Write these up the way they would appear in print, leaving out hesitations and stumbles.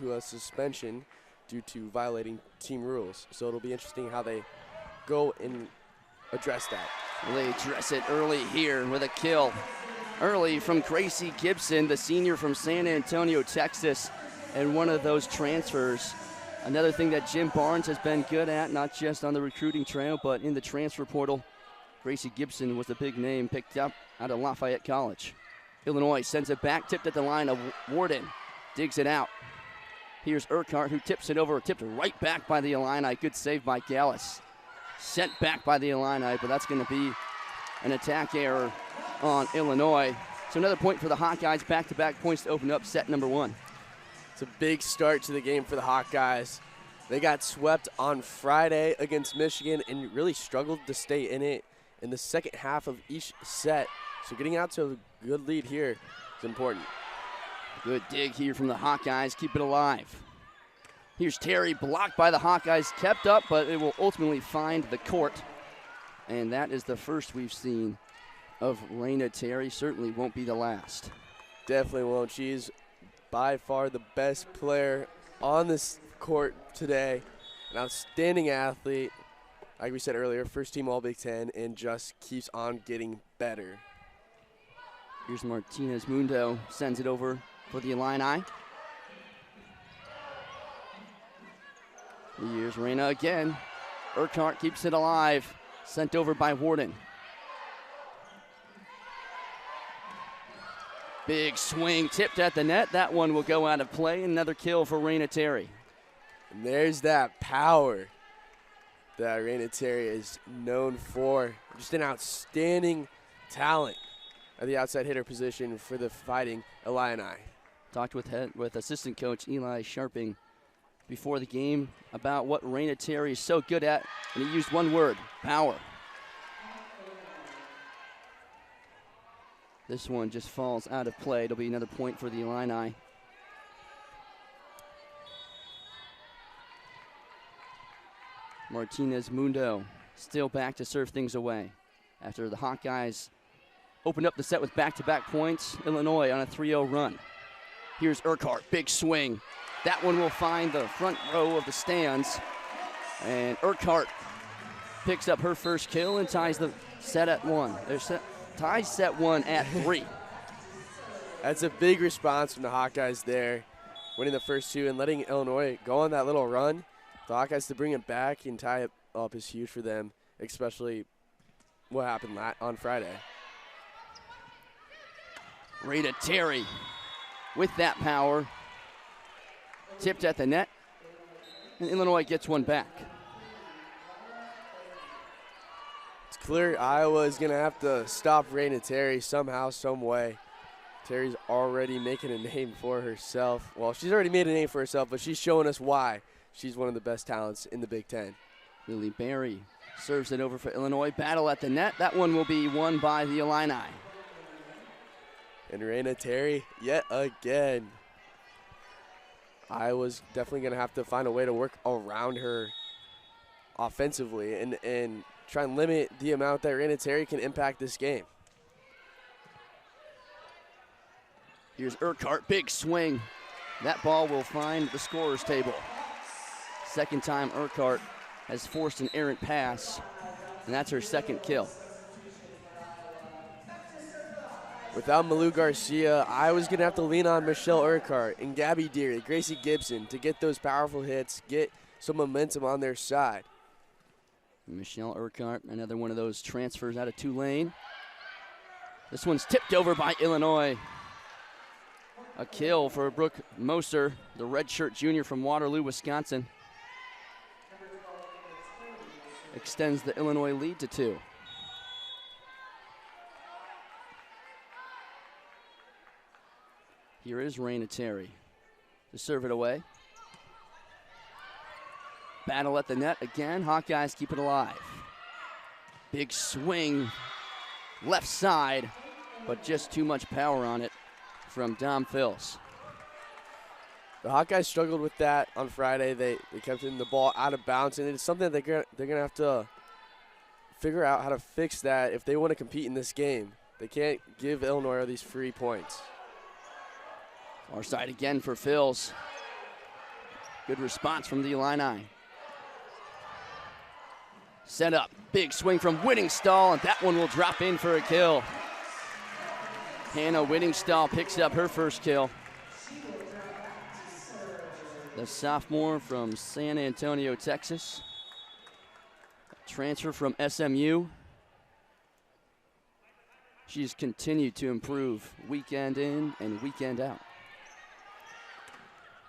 to a suspension due to violating team rules. So it'll be interesting how they go and address that. Well, they address it early here with a kill. Early from Gracie Gibson, the senior from San Antonio, Texas, and one of those transfers. Another thing that Jim Barnes has been good at, not just on the recruiting trail, but in the transfer portal. Gracie Gibson was the big name picked up out of Lafayette College. Illinois sends it back, tipped at the line of Warden. Digs it out. Here's Urquhart, who tips it over, tipped right back by the Illini. Good save by Gallus. Sent back by the Illini, but that's going to be an attack error on Illinois. So another point for the Hawkeyes, back-to-back points to open up set number 1. It's a big start to the game for the Hawkeyes. They got swept on Friday against Michigan and really struggled to stay in it in the second half of each set. So getting out to a good lead here is important. Good dig here from the Hawkeyes, keep it alive. Here's Terry, blocked by the Hawkeyes, kept up, but it will ultimately find the court. And that is the first we've seen of Raina Terry. Certainly won't be the last. Definitely won't. She's by far the best player on this court today. An outstanding athlete. Like we said earlier, first team All Big Ten, and just keeps on getting better. Here's Martinez Mundo, sends it over for the Illini. Here's Raina again. Urquhart keeps it alive, sent over by Warden. Big swing, tipped at the net. That one will go out of play. Another kill for Raina Terry. And there's that power that Raina Terry is known for. Just an outstanding talent at the outside hitter position for the Fighting Illini. Talked with assistant coach Eli Sharping before the game about what Raina Terry is so good at, and he used one word: power. This one just falls out of play. It'll be another point for the Illini. Martinez Mundo still back to serve things away. After the Hawkeyes opened up the set with back-to-back points, Illinois on a 3-0 run. Here's Urquhart, big swing. That one will find the front row of the stands. And Urquhart picks up her first kill and ties the set at 1. Ties set 1 at 3. That's a big response from the Hawkeyes there, winning the first 2 and letting Illinois go on that little run. The Hawkeyes to bring it back and tie it up is huge for them, especially what happened on Friday. Raina Terry with that power. Tipped at the net, and Illinois gets one back. It's clear Iowa is going to have to stop Raina Terry somehow, some way. Terry's already making a name for herself. Well, she's already made a name for herself, but she's showing us why she's one of the best talents in the Big Ten. Lily Berry serves it over for Illinois. Battle at the net. That one will be won by the Illini. And Raina Terry, yet again. Iowa's definitely going to have to find a way to work around her offensively and try and limit the amount that Raina Terry can impact this game. Here's Urquhart, big swing. That ball will find the scorer's table. Second time Urquhart has forced an errant pass, and that's her second kill. Without Malou Garcia, I was going to have to lean on Michelle Urquhart and Gabby Deary, Gracie Gibson to get those powerful hits, get some momentum on their side. Michelle Urquhart, another one of those transfers out of Tulane. This one's tipped over by Illinois. A kill for Brooke Moser, the redshirt junior from Waterloo, Wisconsin. Extends the Illinois lead to 2. Here is Raina Terry to serve it away. Battle at the net again. Hawkeyes keep it alive. Big swing, left side, but just too much power on it from Dom Phils. The Hawkeyes struggled with that on Friday. They kept hitting the ball out of bounds, and it's something they're gonna have to figure out how to fix that if they want to compete in this game. They can't give Illinois these free points. Far side again for Phils. Good response from the Illini. Set up, big swing from Whittingstall, and that one will drop in for a kill. Hannah Whittingstall picks up her first kill. The sophomore from San Antonio, Texas. Transfer from SMU. She's continued to improve weekend in and weekend out.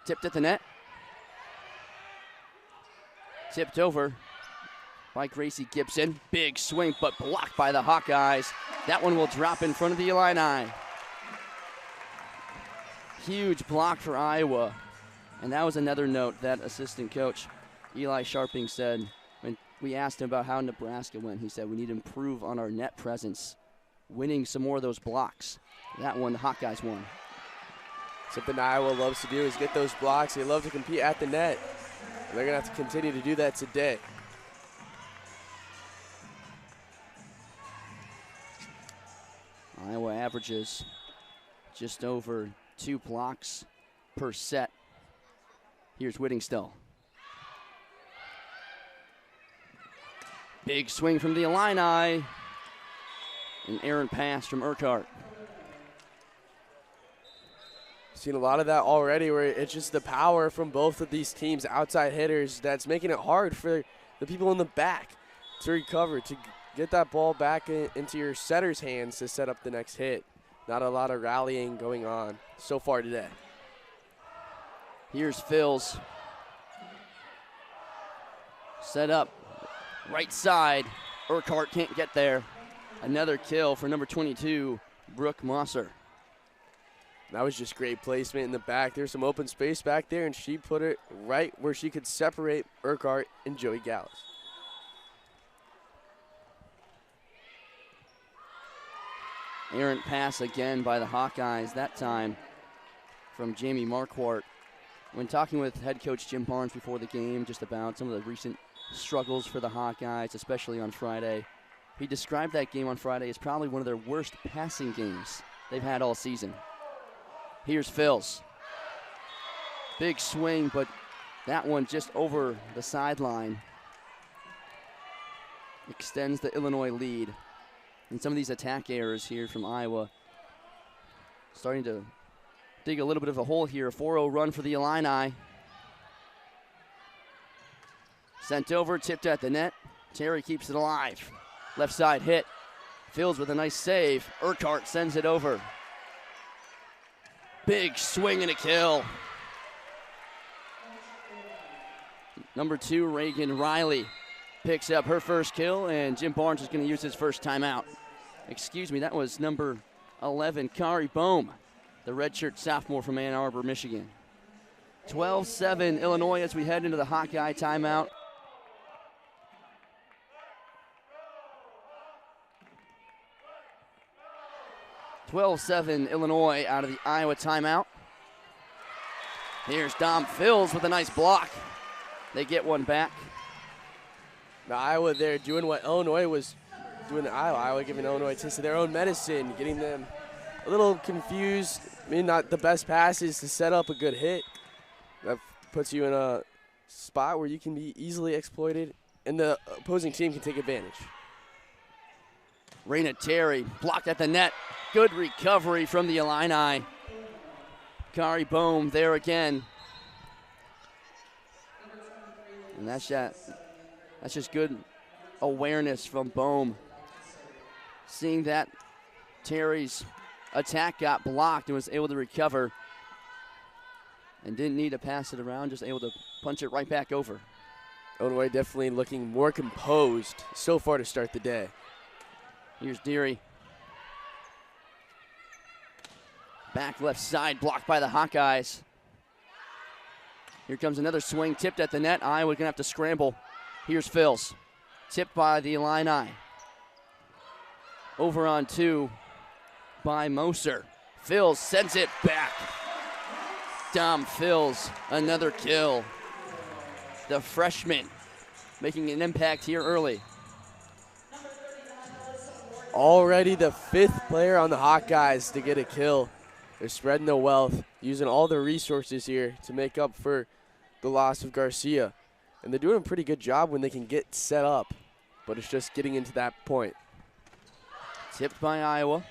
Tipped at the net. Tipped over by Gracie Gibson. Big swing, but blocked by the Hawkeyes. That one will drop in front of the Illini. Huge block for Iowa. And that was another note that assistant coach Eli Sharping said when we asked him about how Nebraska went. He said we need to improve on our net presence, winning some more of those blocks. That one, the Hawkeyes won. Something Iowa loves to do is get those blocks. They love to compete at the net. And they're going to have to continue to do that today. Iowa averages just over 2 blocks per set. Here's Whittingstall. Big swing from the Illini. An errant pass from Urquhart. Seen a lot of that already where it's just the power from both of these teams, outside hitters, that's making it hard for the people in the back to recover, to get that ball back into your setter's hands to set up the next hit. Not a lot of rallying going on so far today. Here's Phils. Set up, right side. Urquhart can't get there. Another kill for number 22, Brooke Mosser. That was just great placement in the back. There's some open space back there, and she put it right where she could separate Urquhart and Joey Gallus. Errant pass again by the Hawkeyes, that time from Jamie Marquardt. When talking with head coach Jim Barnes before the game just about some of the recent struggles for the Hawkeyes, especially on Friday, he described that game on Friday as probably one of their worst passing games they've had all season. Here's Phils. Big swing, but that one just over the sideline. Extends the Illinois lead. And some of these attack errors here from Iowa starting to dig a little bit of a hole here. A 4-0 run for the Illini. Sent over, tipped at the net. Terry keeps it alive. Left side hit. Phils with a nice save. Urquhart sends it over. Big swing and a kill. Number 2, Reagan Riley picks up her first kill, and Jim Barnes is going to use his first timeout. Excuse me, that was number 11, Kari Bohm, the redshirt sophomore from Ann Arbor, Michigan. 12-7 Illinois as we head into the Hawkeye timeout. Illinois out of the Iowa timeout. Here's Dom Phils with a nice block. They get one back. Now Iowa there doing what Illinois was doing to Iowa. Iowa giving Illinois a taste of their own medicine, getting them a little confused. Maybe not the best passes to set up a good hit. That puts you in a spot where you can be easily exploited, and the opposing team can take advantage. Raina Terry blocked at the net. Good recovery from the Illini. Kari Bohm there again. And that's just good awareness from Bohm. Seeing that Terry's attack got blocked and was able to recover and didn't need to pass it around, just able to punch it right back over. Illinois definitely looking more composed so far to start the day. Here's Deary. Back left side, blocked by the Hawkeyes. Here comes another swing, tipped at the net. Iowa gonna have to scramble. Here's Phils. Tipped by the Illini. Over on 2 by Moser. Phils sends it back. Dom Phils, another kill. The freshman making an impact here early. Already the 5th player on the Hawkeyes to get a kill. They're spreading the wealth, using all their resources here to make up for the loss of Garcia. And they're doing a pretty good job when they can get set up, but it's just getting into that point. Tipped by Iowa.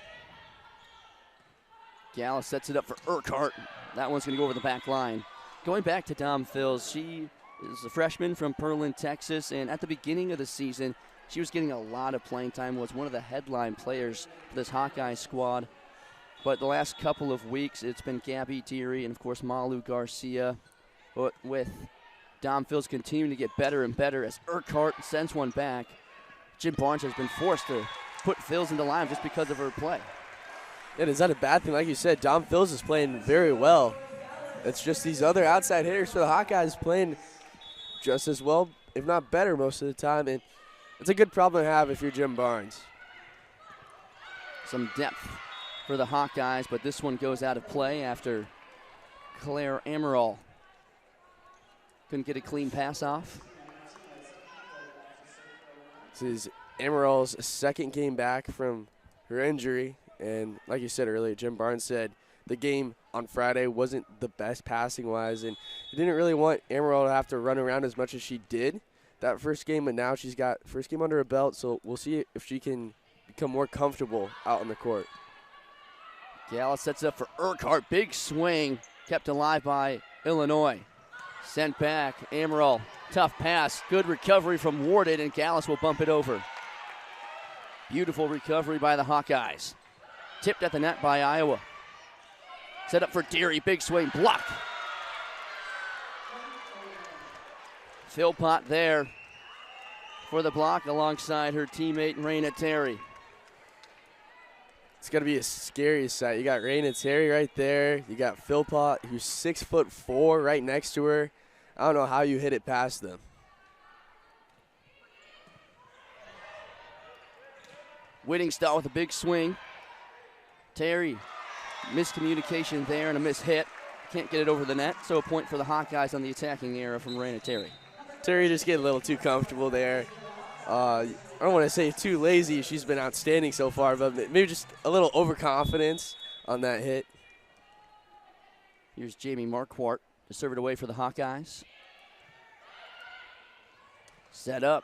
Gallus sets it up for Urquhart. That one's going to go over the back line. Going back to Dom Phils, she is a freshman from Pearland, Texas, and at the beginning of the season, she was getting a lot of playing time, was one of the headline players for this Hawkeye squad. But the last couple of weeks, it's been Gabby Deary and, of course, Malu Garcia. But with Dom Phils continuing to get better and better as Urquhart sends one back, Jim Barnes has been forced to put Phils into line just because of her play. And is that a bad thing? Like you said, Dom Phils is playing very well. It's just these other outside hitters for the Hawkeyes playing just as well, if not better most of the time. And it's a good problem to have if you're Jim Barnes. Some depth for the Hawkeyes, but this one goes out of play after Claire Amaral couldn't get a clean pass off. This is Amaral's second game back from her injury. And like you said earlier, Jim Barnes said the game on Friday wasn't the best passing-wise, and he didn't really want Amaral to have to run around as much as she did that first game, but now she's got first game under her belt, so we'll see if she can become more comfortable out on the court. Gallus sets it up for Urquhart. Big swing, kept alive by Illinois. Sent back, Amaral, tough pass, good recovery from Warden, and Gallus will bump it over. Beautiful recovery by the Hawkeyes. Tipped at the net by Iowa. Set up for Deary, big swing, blocked. Philpott there for the block alongside her teammate Raina Terry. It's going to be a scary sight. You got Raina Terry right there. You got Philpott, who's 6'4", right next to her. I don't know how you hit it past them. Whittingstall with a big swing. Terry, miscommunication there and a mishit. Can't get it over the net, so a point for the Hawkeyes on the attacking era from Raina Terry. Terry just getting a little too comfortable there. I don't want to say too lazy. She's been outstanding so far, but maybe just a little overconfidence on that hit. Here's Jamie Marquardt to serve it away for the Hawkeyes. Set up.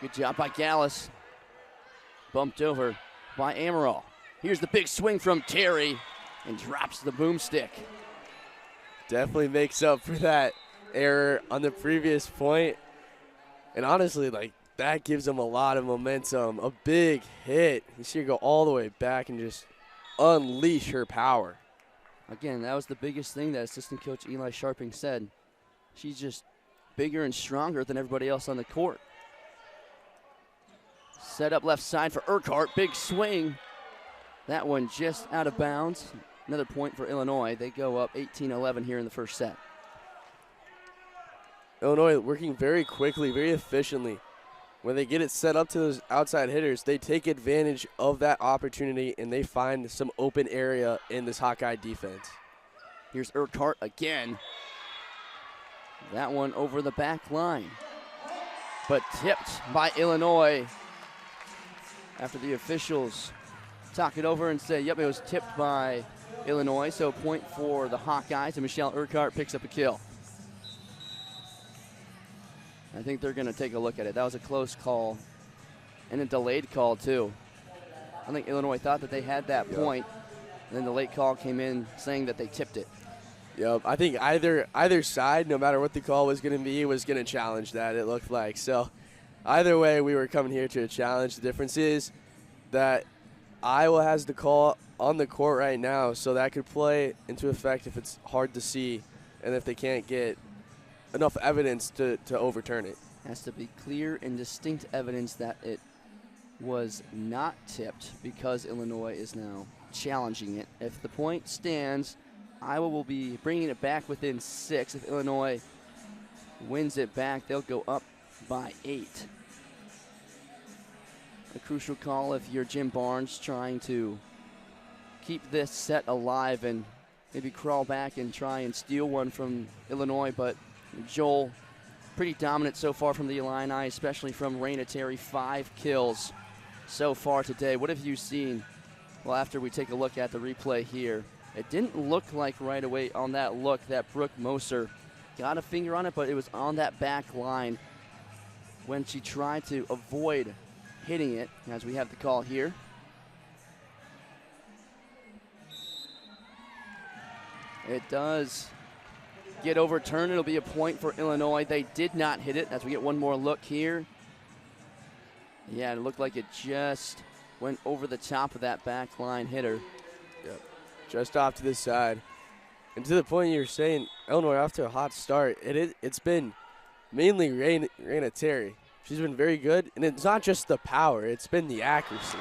Good job by Gallus. Bumped over by Amaral. Here's the big swing from Terry and drops the boomstick. Definitely makes up for that error on the previous point. And honestly, like, that gives them a lot of momentum. A big hit. You see her go all the way back and just unleash her power. Again, that was the biggest thing that assistant coach Eli Sharping said. She's just bigger and stronger than everybody else on the court. Set up left side for Urquhart. Big swing. That one just out of bounds. Another point for Illinois. They go up 18-11 here in the first set. Illinois working very quickly, very efficiently. When they get it set up to those outside hitters, they take advantage of that opportunity and they find some open area in this Hawkeye defense. Here's Urquhart again. That one over the back line. But tipped by Illinois after the officials talk it over and say, yep, it was tipped by Illinois. So point for the Hawkeyes, and Michelle Urquhart picks up a kill. I think they're going to take a look at it. That was a close call and a delayed call, too. I think Illinois thought that they had that point, and then the late call came in saying that they tipped it. Yep, I think either side, no matter what the call was going to be, was going to challenge that, it looked like. So either way, we were coming here to challenge. The difference is that Iowa has the call on the court right now, so that could play into effect if it's hard to see and if they can't get enough evidence to overturn it. Has to be clear and distinct evidence that it was not tipped because Illinois is now challenging it. If the point stands, Iowa will be bringing it back within 6. If Illinois wins it back, they'll go up by 8. A crucial call if you're Jim Barnes, trying to keep this set alive and maybe crawl back and try and steal one from Illinois. But Joel, pretty dominant so far from the Illini, especially from Raina Terry. 5 kills so far today. What have you seen? Well, after we take a look at the replay here, it didn't look like right away on that look that Brooke Moser got a finger on it, but it was on that back line when she tried to avoid hitting it, as we have the call here. It does get overturned. It'll be a point for Illinois. They did not hit it, as we get one more look here. Yeah, it looked like it just went over the top of that back line hitter. Yep. Just off to the side. And to the point you're saying, Illinois off to a hot start. It's been mainly Raina Terry. She's been very good, and it's not just the power, it's been the accuracy.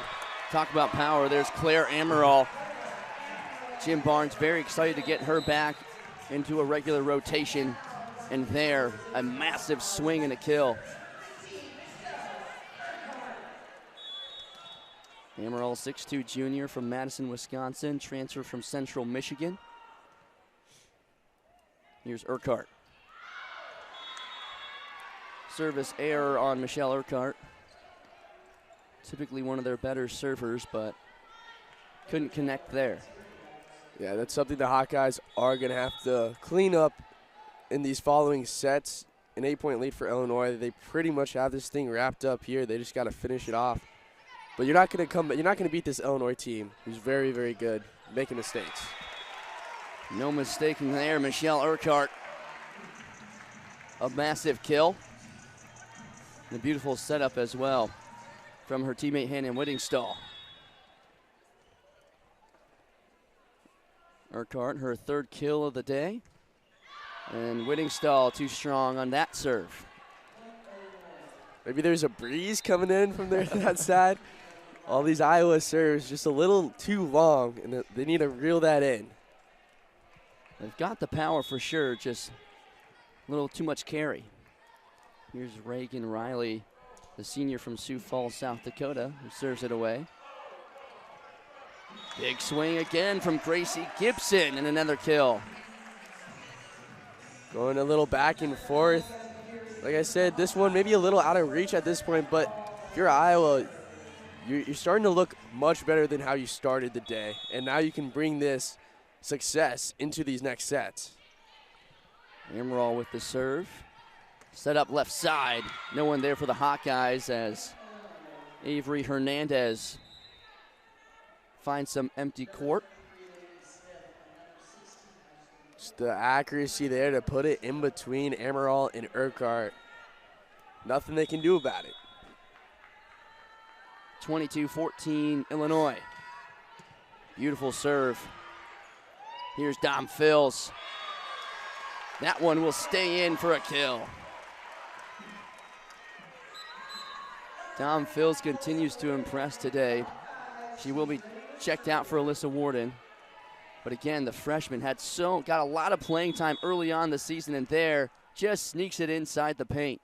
Talk about power, there's Claire Amaral. Jim Barnes very excited to get her back into a regular rotation, and there, a massive swing and a kill. Amaral, 6'2" junior from Madison, Wisconsin, transfer from Central Michigan. Here's Urquhart. Service error on Michelle Urquhart. Typically one of their better servers, but couldn't connect there. Yeah, that's something the Hawkeyes are going to have to clean up in these following sets. An 8-point lead for Illinois. They pretty much have this thing wrapped up here. They just got to finish it off. But you're not going to beat this Illinois team, who's very, very good, making mistakes. No mistaking there, Michelle Urquhart. A massive kill. And a beautiful setup as well from her teammate Hannah Whittingstall. Urquhart, her third kill of the day. And Whittingstall too strong on that serve. Maybe there's a breeze coming in from that side. All these Iowa serves just a little too long, and they need to reel that in. They've got the power for sure, just a little too much carry. Here's Reagan Riley, the senior from Sioux Falls, South Dakota, who serves it away. Big swing again from Gracie Gibson, and another kill. Going a little back and forth. Like I said, this one maybe a little out of reach at this point, but if you're Iowa, you're starting to look much better than how you started the day, and now you can bring this success into these next sets. Amaral with the serve. Set up left side. No one there for the Hawkeyes as Avery Hernandez finds some empty court. Just the accuracy there to put it in between Amaral and Urquhart. Nothing they can do about it. 22-14 Illinois. Beautiful serve. Here's Dom Fills. That one will stay in for a kill. Dom Fills continues to impress today. She will be checked out for Alyssa Warden. But again, the freshman got a lot of playing time early on the season, and there just sneaks it inside the paint.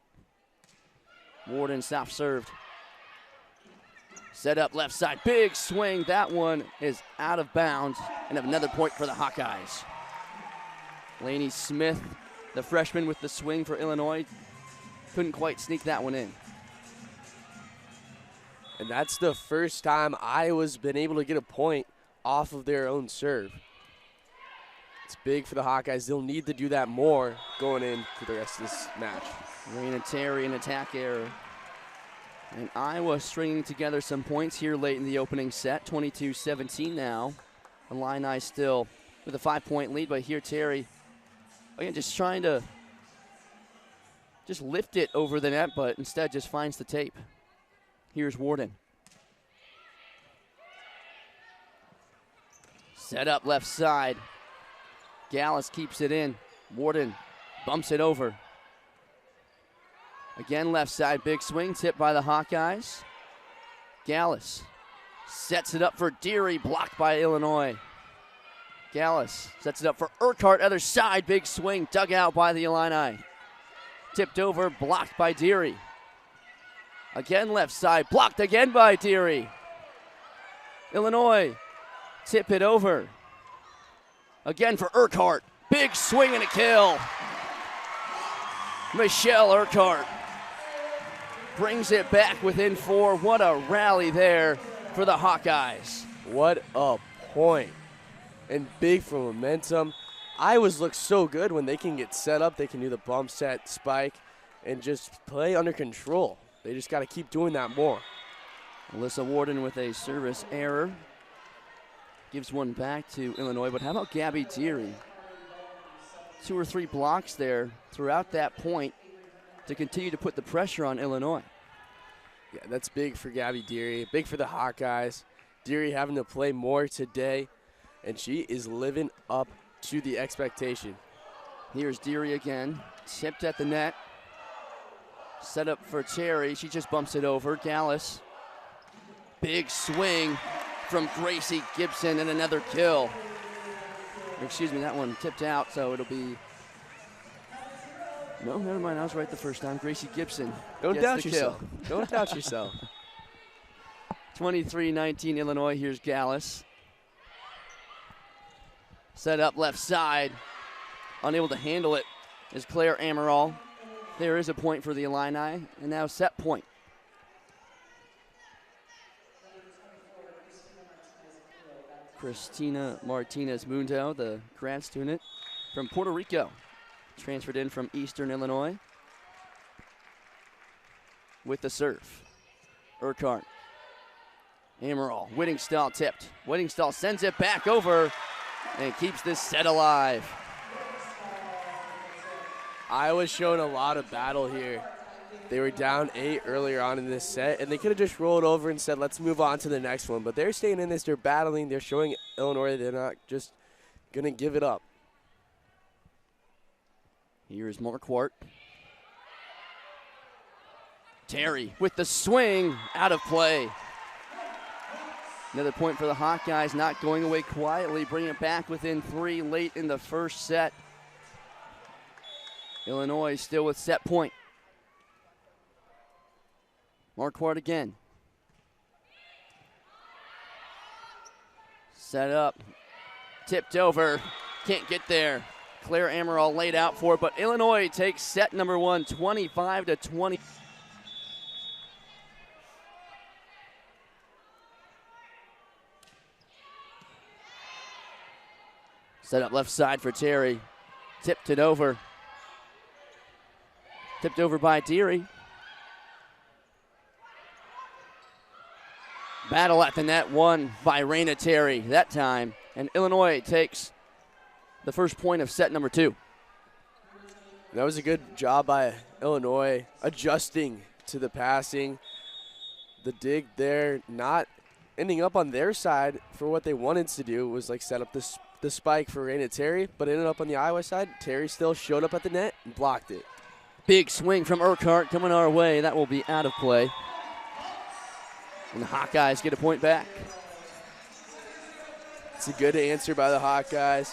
Warden soft served. Set up left side, big swing. That one is out of bounds, and another point for the Hawkeyes. Lainey Smith, the freshman with the swing for Illinois, couldn't quite sneak that one in. And that's the first time Iowa's been able to get a point off of their own serve. It's big for the Hawkeyes. They'll need to do that more going into the rest of this match. Raina Terry, an attack error. And Iowa stringing together some points here late in the opening set. 22-17 now. Illini still with a 5-point lead, but here Terry, again, just trying to just lift it over the net, but instead just finds the tape. Here's Warden. Set up left side. Gallus keeps it in. Warden bumps it over. Again, left side, big swing, tipped by the Hawkeyes. Gallus sets it up for Deary, blocked by Illinois. Gallus sets it up for Urquhart, other side, big swing, dug out by the Illini. Tipped over, blocked by Deary. Again, left side, blocked again by Deary. Illinois tip it over. Again for Urquhart, big swing and a kill. Michelle Urquhart brings it back within 4. What a rally there for the Hawkeyes. What a point. And big for momentum. Iowa's look so good when they can get set up. They can do the bump set, spike, and just play under control. They just got to keep doing that more. Alyssa Warden with a service error. Gives one back to Illinois, but how about Gabby Deary? 2 or 3 blocks there throughout that point to continue to put the pressure on Illinois. Yeah, that's big for Gabby Deary, big for the Hawkeyes. Deary having to play more today, and she is living up to the expectation. Here's Deary again, tipped at the net. Set up for Terry, she just bumps it over. Gallus, big swing from Gracie Gibson and another kill. Excuse me, that one tipped out, so it'll be, no, never mind, I was right the first time. Gracie Gibson Don't doubt the yourself. kill. Don't doubt yourself. 23-19 Illinois, here's Gallus. Set up left side, unable to handle it is Claire Amaral. There is a point for the Illini, and now set point. Christina Martinez Mundo, the grad student from Puerto Rico, transferred in from Eastern Illinois. With the serve, Urquhart. Amaral, Whittingstall tipped. Whittingstall sends it back over and keeps this set alive. Iowa's showing a lot of battle here. They were down 8 earlier on in this set, and they could have just rolled over and said, let's move on to the next one. But they're staying in this, they're battling, they're showing Illinois they're not just going to give it up. Here's Marquardt. Terry with the swing, out of play. Another point for the Hawkeyes, not going away quietly, bringing it back within 3 late in the first set. Illinois still with set point. Marquardt again. Set up, tipped over, can't get there. Claire Amaral laid out for it, but Illinois takes set number 1, 25-20. Set up left side for Terry. Tipped it over. Tipped over by Deary. Battle at the net, won by Raina Terry that time. And Illinois takes the first point of set number 2. That was a good job by Illinois adjusting to the passing. The dig there not ending up on their side for what they wanted to do was like set up the spike for Raina Terry, but ended up on the Iowa side. Terry still showed up at the net and blocked it. Big swing from Urquhart coming our way. That will be out of play. And the Hawkeyes get a point back. It's a good answer by the Hawkeyes.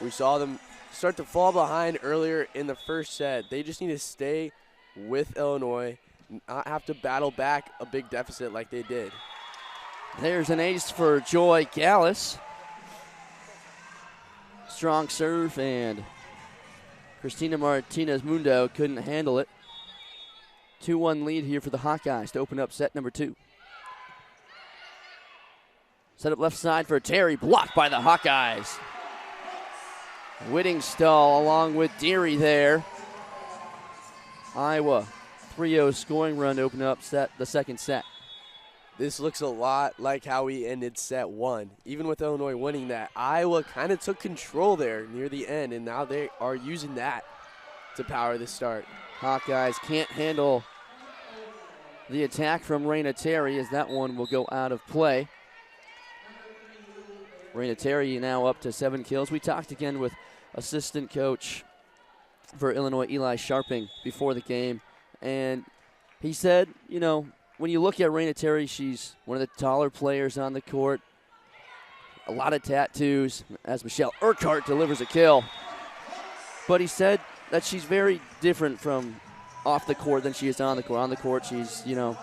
We saw them start to fall behind earlier in the first set. They just need to stay with Illinois, not have to battle back a big deficit like they did. There's an ace for Joy Gallus. Strong serve, and Christina Martinez Mundo couldn't handle it. 2-1 lead here for the Hawkeyes to open up set number 2. Set up left side for Terry, blocked by the Hawkeyes. Whittingstall along with Deary there. Iowa 3-0 scoring run to open up the second set. This looks a lot like how we ended set 1. Even with Illinois winning that, Iowa kind of took control there near the end, and now they are using that to power the start. Hawkeyes can't handle the attack from Raina Terry, as that one will go out of play. Raina Terry now up to 7 kills. We talked again with assistant coach for Illinois, Eli Sharping, before the game, and he said, you know, when you look at Raina Terry, she's one of the taller players on the court. A lot of tattoos as Michelle Urquhart delivers a kill. But he said that she's very different from off the court than she is on the court. On the court, she's, you know,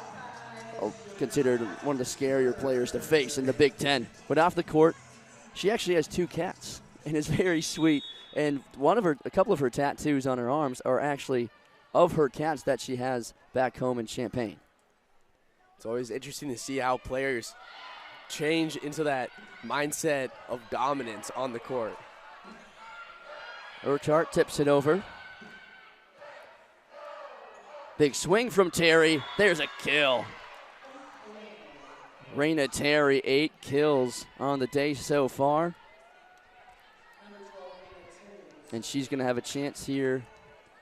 considered one of the scarier players to face in the Big Ten. But off the court, she actually has 2 cats and is very sweet. And a couple of her tattoos on her arms are actually of her cats that she has back home in Champaign. It's always interesting to see how players change into that mindset of dominance on the court. Urquhart tips it over. Big swing from Terry. There's a kill. Raina Terry, 8 kills on the day so far. And she's going to have a chance here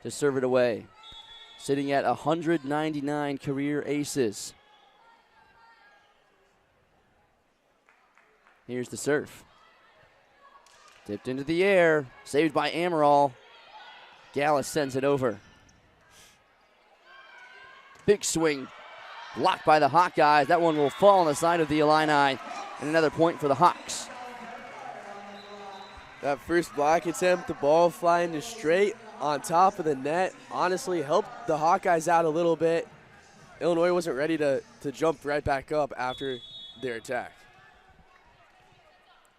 to serve it away. Sitting at 199 career aces. Here's the serve. Tipped into the air, saved by Amaral. Gallus sends it over. Big swing, blocked by the Hawkeyes. That one will fall on the side of the Illini, and another point for the Hawks. That first block attempt, the ball flying to straight on top of the net, honestly helped the Hawkeyes out a little bit. Illinois wasn't ready to jump right back up after their attack.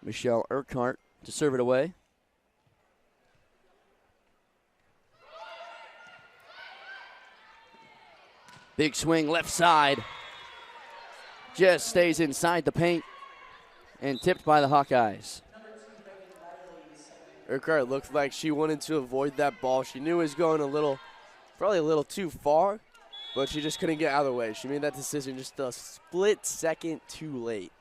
Michelle Urquhart to serve it away. Big swing left side. Just stays inside the paint and tipped by the Hawkeyes. Urquhart looked like she wanted to avoid that ball. She knew it was going probably a little too far, but she just couldn't get out of the way. She made that decision just a split second too late.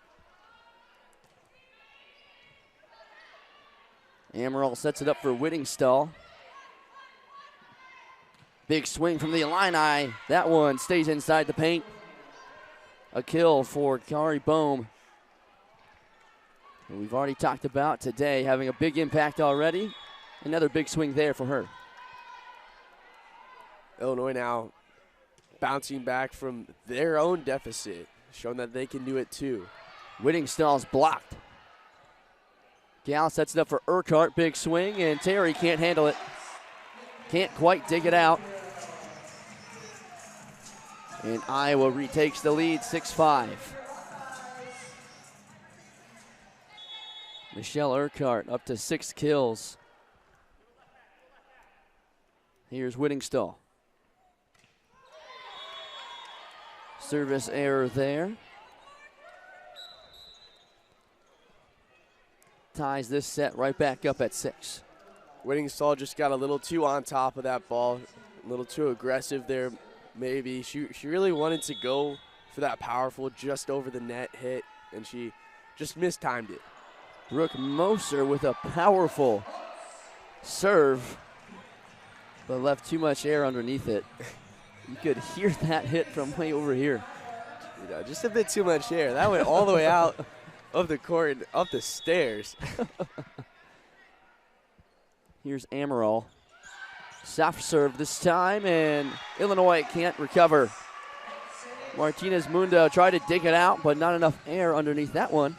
Amaral sets it up for Whittingstall. Big swing from the Illini. That one stays inside the paint. A kill for Kari Bohm, who we've already talked about today, having a big impact already. Another big swing there for her. Illinois now bouncing back from their own deficit, showing that they can do it too. Whittingstall's blocked. Gal sets it up for Urquhart. Big swing, and Terry can't handle it. Can't quite dig it out. And Iowa retakes the lead, 6-5. Michelle Urquhart up to 6 kills. Here's Whittingstall. Service error there. Ties this set right back up at 6. Whittingstall just got a little too on top of that ball, a little too aggressive there maybe. She really wanted to go for that powerful just over the net hit, and she just mistimed it. Brooke Moser with a powerful serve, but left too much air underneath it. You could hear that hit from way over here. Just a bit too much air. That went all the way out of the court and up the stairs. Here's Amaral. Soft serve this time, and Illinois can't recover. Martinez Mundo tried to dig it out, but not enough air underneath that one.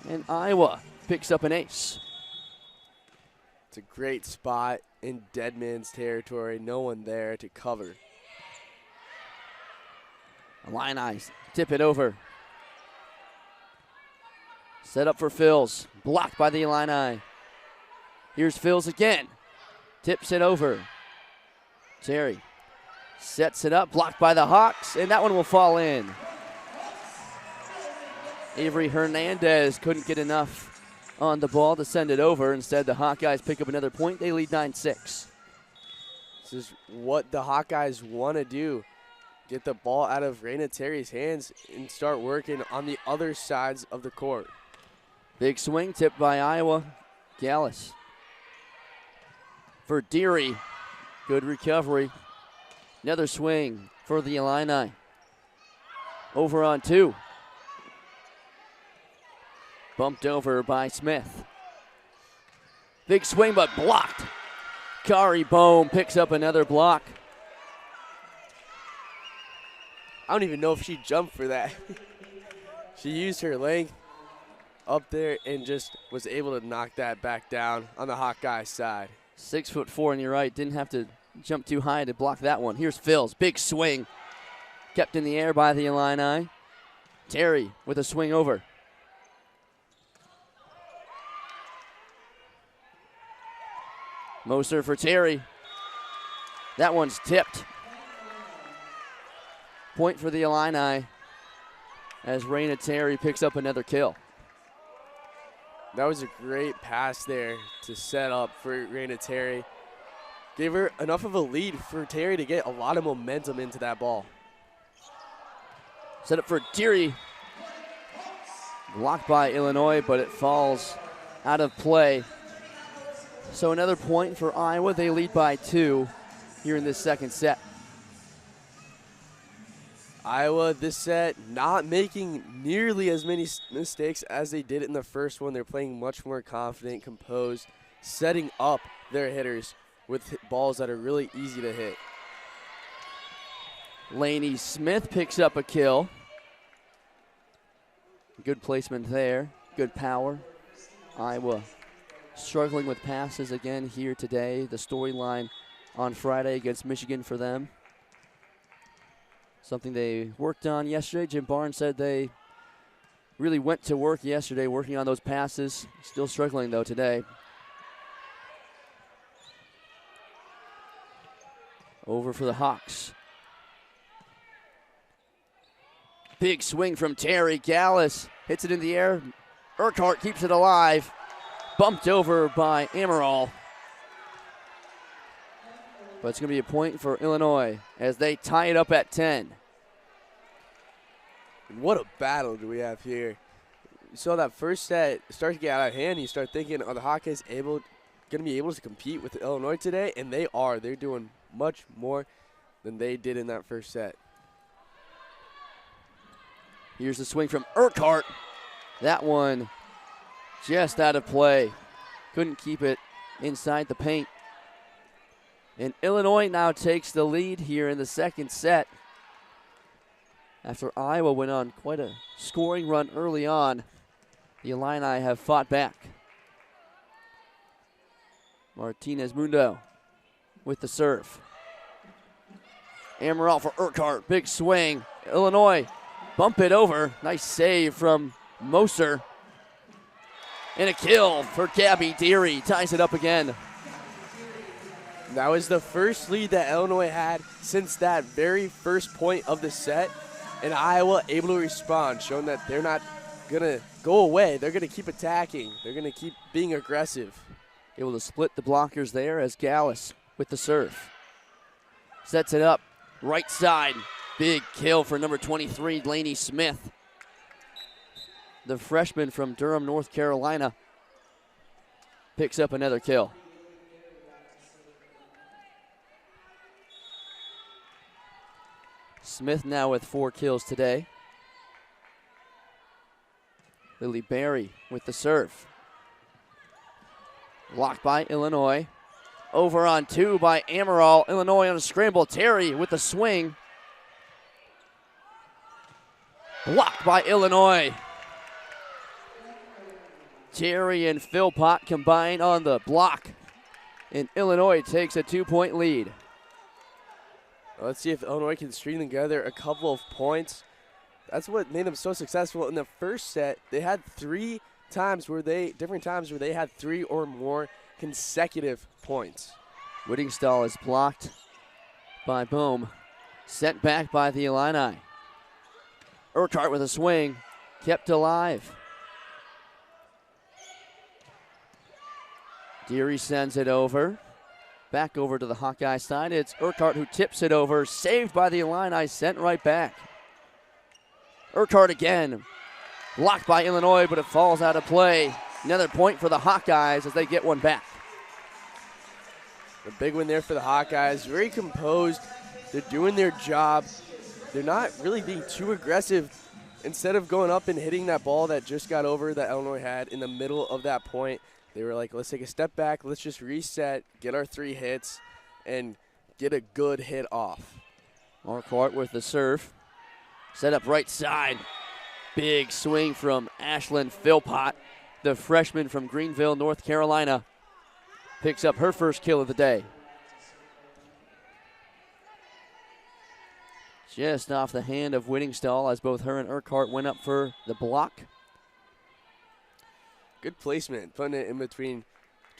And Iowa picks up an ace. It's a great spot in dead man's territory. No one there to cover. Illini tip it over. Set up for Phils. Blocked by the Illini. Here's Phils again. Tips it over. Terry sets it up. Blocked by the Hawks, and that one will fall in. Avery Hernandez couldn't get enough on the ball to send it over. Instead, the Hawkeyes pick up another point. They lead 9-6. This is what the Hawkeyes want to do. Get the ball out of Raina Terry's hands and start working on the other sides of the court. Big swing tipped by Iowa. Gallus. For Deary. Good recovery. Another swing for the Illini. Over on 2. Bumped over by Smith. Big swing, but blocked. Kari Bohm picks up another block. I don't even know if she jumped for that. She used her length up there and just was able to knock that back down on the Hawkeye side. 6'4", and you're right, didn't have to jump too high to block that one. Here's Phils, big swing. Kept in the air by the Illini. Terry with a swing over. Moser for Terry. That one's tipped. Point for the Illini as Raina Terry picks up another kill. That was a great pass there to set up for Raina Terry. Gave her enough of a lead for Terry to get a lot of momentum into that ball. Set up for Deary. Blocked by Illinois, but it falls out of play. So another point for Iowa. They lead by 2 here in this second set. Iowa this set not making nearly as many mistakes as they did in the first one. They're playing much more confident, composed, setting up their hitters with balls that are really easy to hit. Laney Smith picks up a kill. Good placement there, good power. Iowa struggling with passes again here today. The storyline on Friday against Michigan for them. Something they worked on yesterday. Jim Barnes said they really went to work yesterday working on those passes. Still struggling though today. Over for the Hawks. Big swing from Terry. Gallus hits it in the air. Urquhart keeps it alive. Bumped over by Amaral. But it's going to be a point for Illinois as they tie it up at 10. What a battle do we have here. You saw that first set start to get out of hand. You start thinking, are the Hawkeyes going to be able to compete with Illinois today? And they are. They're doing much more than they did in that first set. Here's the swing from Urquhart. That one just out of play. Couldn't keep it inside the paint. And Illinois now takes the lead here in the second set. After Iowa went on quite a scoring run early on, the Illini have fought back. Martinez Mundo with the serve. Amaral for Urquhart, big swing. Illinois bump it over. Nice save from Moser. And a kill for Gabby Deary. Ties it up again. That was the first lead that Illinois had since that very first point of the set. And Iowa able to respond, showing that they're not going to go away. They're going to keep attacking. They're going to keep being aggressive. Able to split the blockers there as Gallus with the serve. Sets it up. Right side. Big kill for number 23, Laney Smith. The freshman from Durham, North Carolina, picks up another kill. Smith now with 4 kills today. Lily Berry with the serve. Blocked by Illinois. Over on 2 by Amaral. Illinois on a scramble. Terry with the swing. Blocked by Illinois. Terry and Philpott combine on the block. And Illinois takes a 2-point lead. Let's see if Illinois can string together a couple of points. That's what made them so successful in the first set. They had different times where they had 3 or more consecutive points. Whittingstall is blocked by Bohm. Sent back by the Illini. Urquhart with a swing, kept alive. Deary sends it over. Back over to the Hawkeye side. It's Urquhart who tips it over. Saved by the Illini, sent right back. Urquhart again. Blocked by Illinois, but it falls out of play. Another point for the Hawkeyes as they get one back. A big win there for the Hawkeyes. Very composed. They're doing their job. They're not really being too aggressive. Instead of going up and hitting that ball that just got over that Illinois had in the middle of that point, they were like, let's take a step back, let's just reset, get our 3 hits, and get a good hit off. Urquhart with the serve. Set up right side. Big swing from Ashlyn Philpott, the freshman from Greenville, North Carolina. Picks up her first kill of the day. Just off the hand of Whittingstall as both her and Urquhart went up for the block. Good placement, putting it in between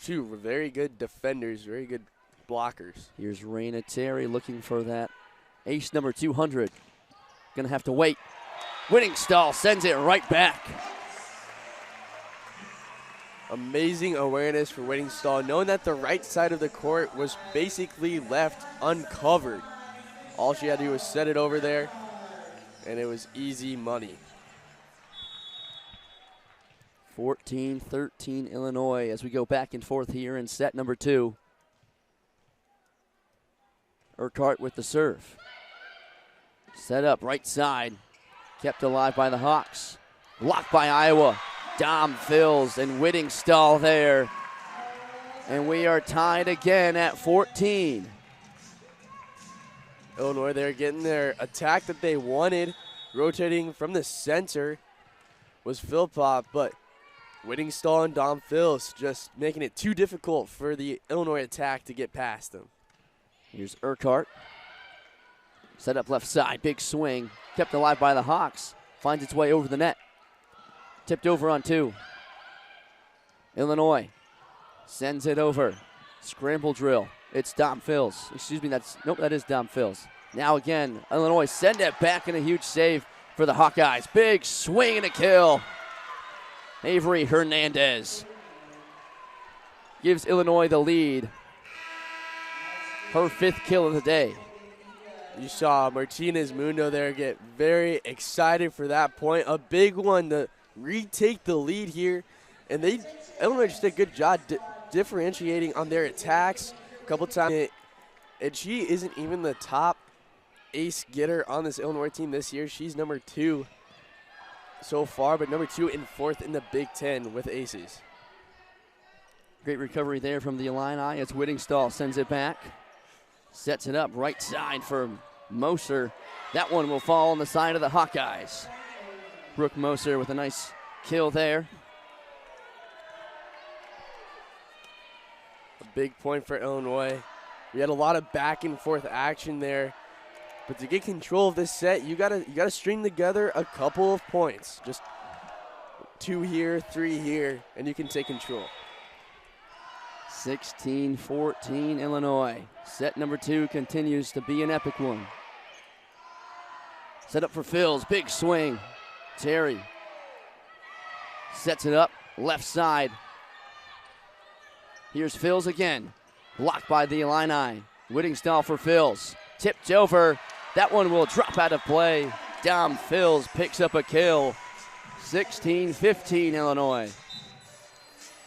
2 very good defenders, very good blockers. Here's Raina Terry looking for that ace number 200. Gonna have to wait. Whittingstall sends it right back. Amazing awareness for Whittingstall, knowing that the right side of the court was basically left uncovered. All she had to do was set it over there, and it was easy money. 14-13 Illinois as we go back and forth here in set number 2. Urquhart with the serve. Set up right side. Kept alive by the Hawks. Blocked by Iowa. Dom Fills and Whittingstall there. And we are tied again at 14. Illinois, they're getting their attack that they wanted. Rotating from the center was Philpott, but Whittingstall and Dom Fills just making it too difficult for the Illinois attack to get past them. Here's Urquhart. Set up left side, big swing. Kept alive by the Hawks. Finds its way over the net. Tipped over on 2. Illinois sends it over. Scramble drill. It's Dom Fills. Excuse me, that is Dom Fills. Now again, Illinois send it back in a huge save for the Hawkeyes. Big swing and a kill. Avery Hernandez gives Illinois the lead. Her 5th kill of the day. You saw Martinez Mundo there get very excited for that point. A big one to retake the lead here. And Illinois just did a good job differentiating on their attacks a couple times. And she isn't even the top ace getter on this Illinois team this year. She's number 2 so far, but number 2 and 4th in the Big Ten with aces. Great recovery there from the Illini as Whittingstall sends it back. Sets it up right side for Moser. That one will fall on the side of the Hawkeyes. Brooke Moser with a nice kill there. A big point for Illinois. We had a lot of back and forth action there. But to get control of this set, you gotta string together a couple of points. Just 2 here, 3 here, and you can take control. 16-14 Illinois. Set number 2 continues to be an epic one. Set up for Fills, big swing. Terry sets it up, left side. Here's Fills again. Blocked by the Illini. Whittingstall for Fills. Tipped over. That one will drop out of play. Dom Fills picks up a kill. 16-15 Illinois.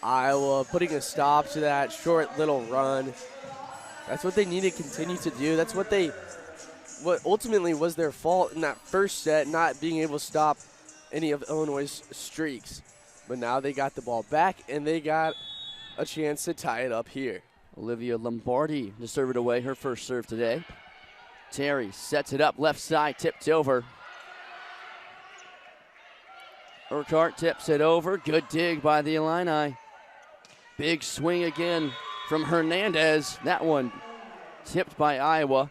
Iowa putting a stop to that short little run. That's what they need to continue to do. That's what ultimately was their fault in that first set, not being able to stop any of Illinois' streaks. But now they got the ball back, and they got a chance to tie it up here. Olivia Lombardi to serve it away, her first serve today. Terry sets it up, left side, tipped over. Urquhart tips it over. Good dig by the Illini. Big swing again from Hernandez. That one tipped by Iowa.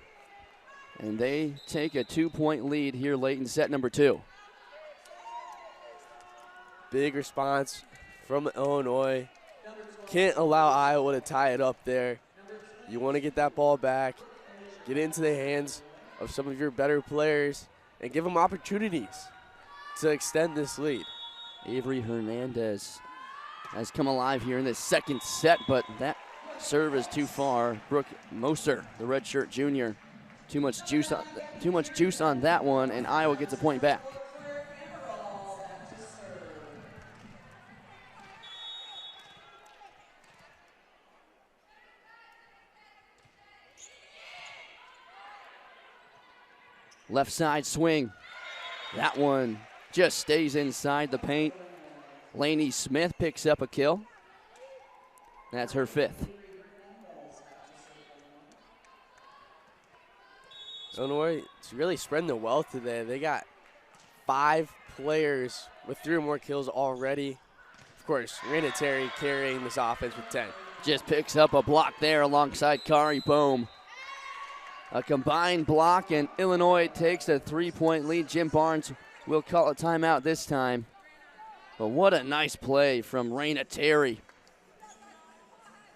And they take a 2-point lead here late in set number 2. Big response from Illinois. Can't allow Iowa to tie it up there. You want to get that ball back, get it into the hands of some of your better players, and give them opportunities to extend this lead. Avery Hernandez has come alive here in this second set, but that serve is too far. Brooke Moser, the redshirt junior, too much juice on that one, and Iowa gets a point back. Left side swing. That one just stays inside the paint. Lainey Smith picks up a kill. That's her 5th. Illinois is really spreading the wealth today. They got 5 players with 3 or more kills already. Of course, Raina Terry carrying this offense with 10. Just picks up a block there alongside Kari Bohm. A combined block, and Illinois takes a 3-point lead. Jim Barnes will call a timeout this time. But what a nice play from Raina Terry.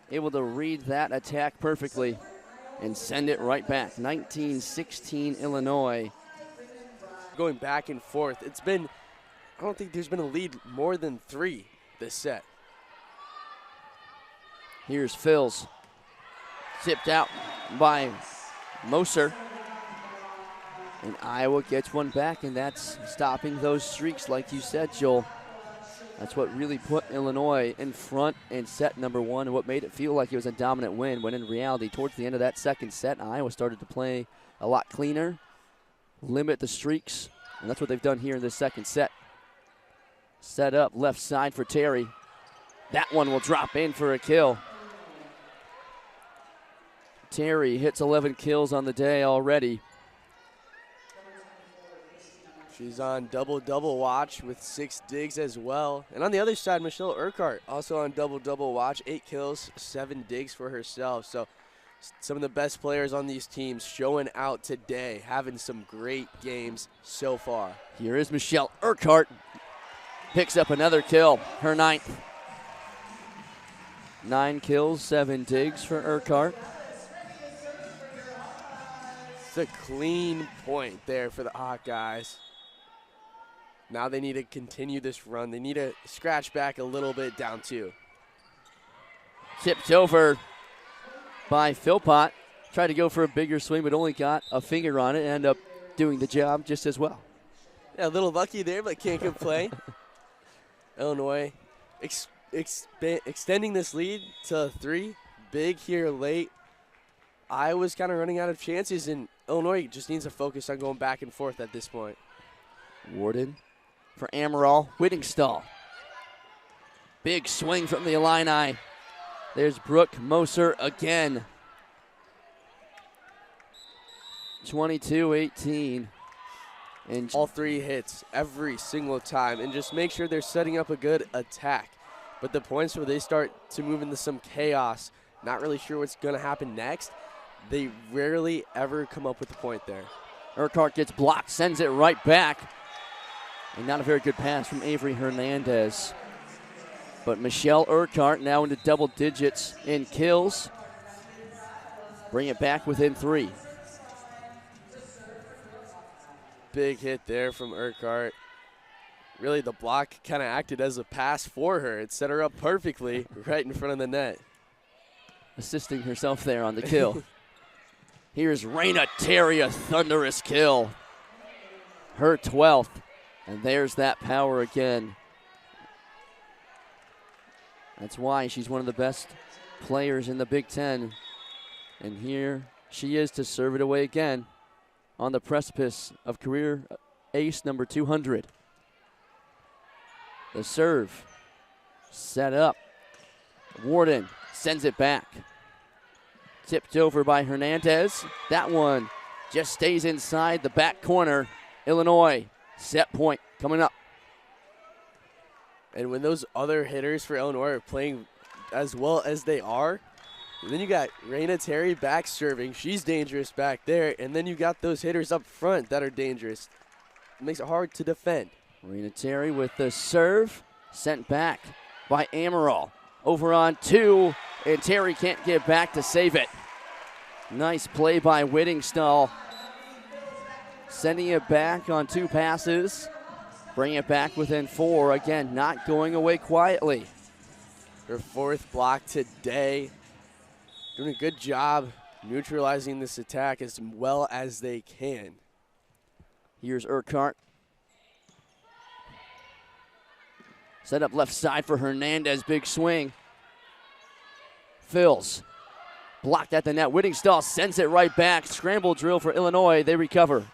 Able to read that attack perfectly and send it right back. 19-16 Illinois. Going back and forth. I don't think there's been a lead more than 3 this set. Here's Phils. Tipped out by Moser. And Iowa gets one back, and that's stopping those streaks, like you said, Joel. That's what really put Illinois in front in set number one and what made it feel like it was a dominant win, when in reality, towards the end of that second set, Iowa started to play a lot cleaner, limit the streaks, and that's what they've done here in this second set. Set up left side for Terry. That one will drop in for a kill. Terry hits 11 kills on the day already. She's on double-double watch with 6 digs as well. And on the other side, Michelle Urquhart also on double-double watch, 8 kills, 7 digs for herself. So some of the best players on these teams showing out today, having some great games so far. Here is Michelle Urquhart. Picks up another kill, her 9th. 9 kills, 7 digs for Urquhart. It's a clean point there for the Hawkeyes. Now they need to continue this run. They need to scratch back a little bit down 2. Tipped over by Philpott. Tried to go for a bigger swing, but only got a finger on it and ended up doing the job just as well. Yeah, a little lucky there, but can't complain. Illinois extending this lead to 3. Big here late. Iowa's kind of running out of chances, and Illinois just needs to focus on going back and forth at this point. Warden for Amaral. Whittingstall. Big swing from the Illini. There's Brooke Moser again. 22-18. And all 3 hits every single time, and just make sure they're setting up a good attack. But the points where they start to move into some chaos, not really sure what's going to happen next, they rarely ever come up with a point there. Urquhart gets blocked, sends it right back. And not a very good pass from Avery Hernandez. But Michelle Urquhart now into double digits in kills. Bring it back within 3. Big hit there from Urquhart. Really, the block kind of acted as a pass for her. It set her up perfectly right in front of the net. Assisting herself there on the kill. Here's Raina Terry, a thunderous kill. Her 12th. And there's that power again. That's why she's one of the best players in the Big Ten. And here she is to serve it away again on the precipice of career ace number 200. The serve set up. Warden sends it back. Tipped over by Hernandez. That one just stays inside the back corner. Illinois, set point coming up. And when those other hitters for Illinois are playing as well as they are, then you got Raina Terry back serving. She's dangerous back there. And then you got those hitters up front that are dangerous. It makes it hard to defend. Raina Terry with the serve. Sent back by Amaral. Over on 2. And Terry can't get back to save it. Nice play by Whittingstall. Sending it back on 2 passes. Bring it back within 4. Again, not going away quietly. Her 4th block today. Doing a good job neutralizing this attack as well as they can. Here's Urquhart. Set up left side for Hernandez. Big swing. Phils. Blocked at the net. Whittingstall sends it right back. Scramble drill for Illinois. They recover.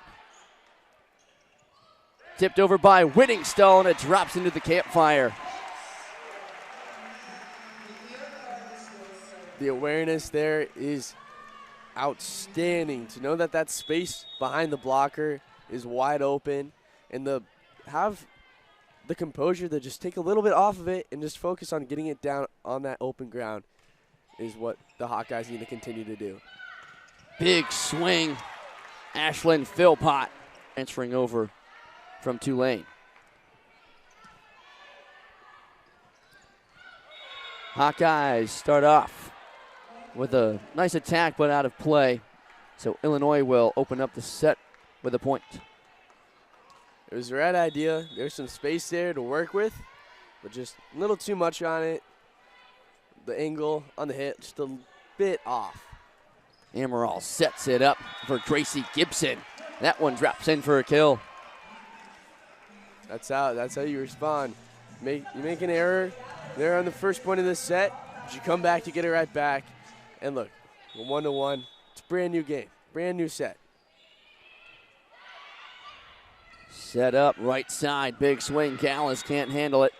Tipped over by Whittingstall, and it drops into the campfire. The awareness there is outstanding. To know that that space behind the blocker is wide open, and have the composure to just take a little bit off of it and just focus on getting it down on that open ground is what the Hawkeyes need to continue to do. Big swing. Ashlyn Philpott transferring over from Tulane. Hawkeyes start off with a nice attack but out of play. So Illinois will open up the set with a point. It was the right idea. There's some space there to work with, but just a little too much on it. the angle on the hit just a bit off. Amaral sets it up for Gracie Gibson. That one drops in for a kill. That's how you respond. You make an error there on the first point of this set, but you come back, you get it right back. And look, 1-1. It's a brand new game, brand new set. Set up, right side, big swing. Gallus can't handle it.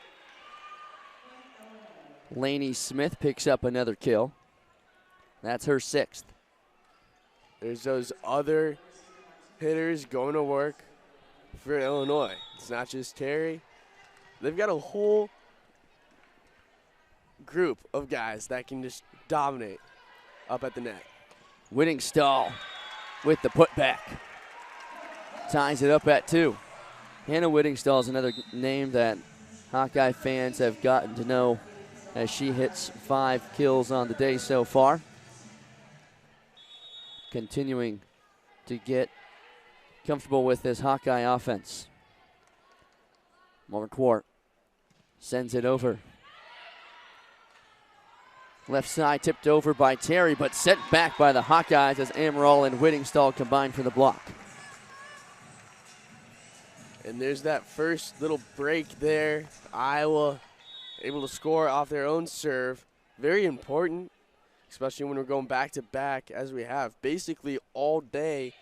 Lainey Smith picks up another kill. That's her 6th. There's those other hitters going to work for Illinois. It's not just Terry. They've got a whole group of guys that can just dominate up at the net. Whittingstall with the putback. Ties it up at 2. Hannah Whittingstall is another name that Hawkeye fans have gotten to know as she hits 5 kills on the day so far. Continuing to get comfortable with this Hawkeye offense. Marquardt sends it over. Left side tipped over by Terry, but sent back by the Hawkeyes as Amaral and Whittingstall combine for the block. And there's that first little break there. Iowa able to score off their own serve. Very important, especially when we're going back-to-back as we have basically all day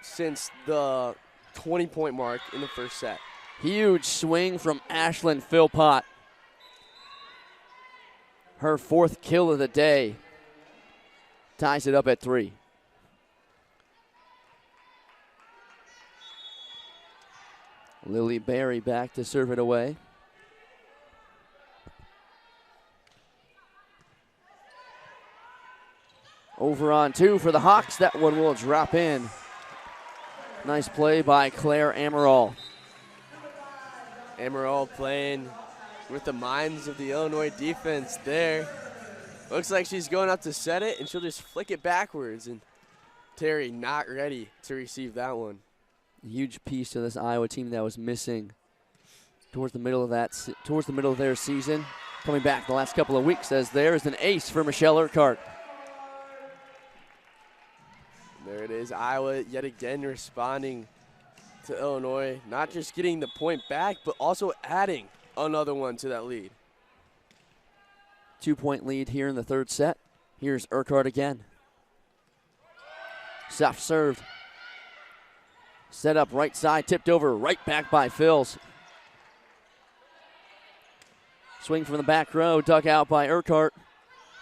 since the 20-point mark in the first set. Huge swing from Ashlyn Philpott. Her 4th kill of the day. Ties it up at 3. Lily Berry back to serve it away. Over on 2 for the Hawks. That one will drop in. Nice play by Claire Amaral. Amaral playing with the minds of the Illinois defense there. Looks like she's going up to set it, and she'll just flick it backwards. And Terry not ready to receive that one. A huge piece to this Iowa team that was missing towards the middle of their season. Coming back the last couple of weeks as there is an ace for Michelle Urquhart. There it is, Iowa yet again responding to Illinois, not just getting the point back, but also adding another one to that lead. 2-point lead here in the 3rd set. Here's Urquhart again. Soft served. Set up right side, tipped over, right back by Phils. Swing from the back row, dug out by Urquhart.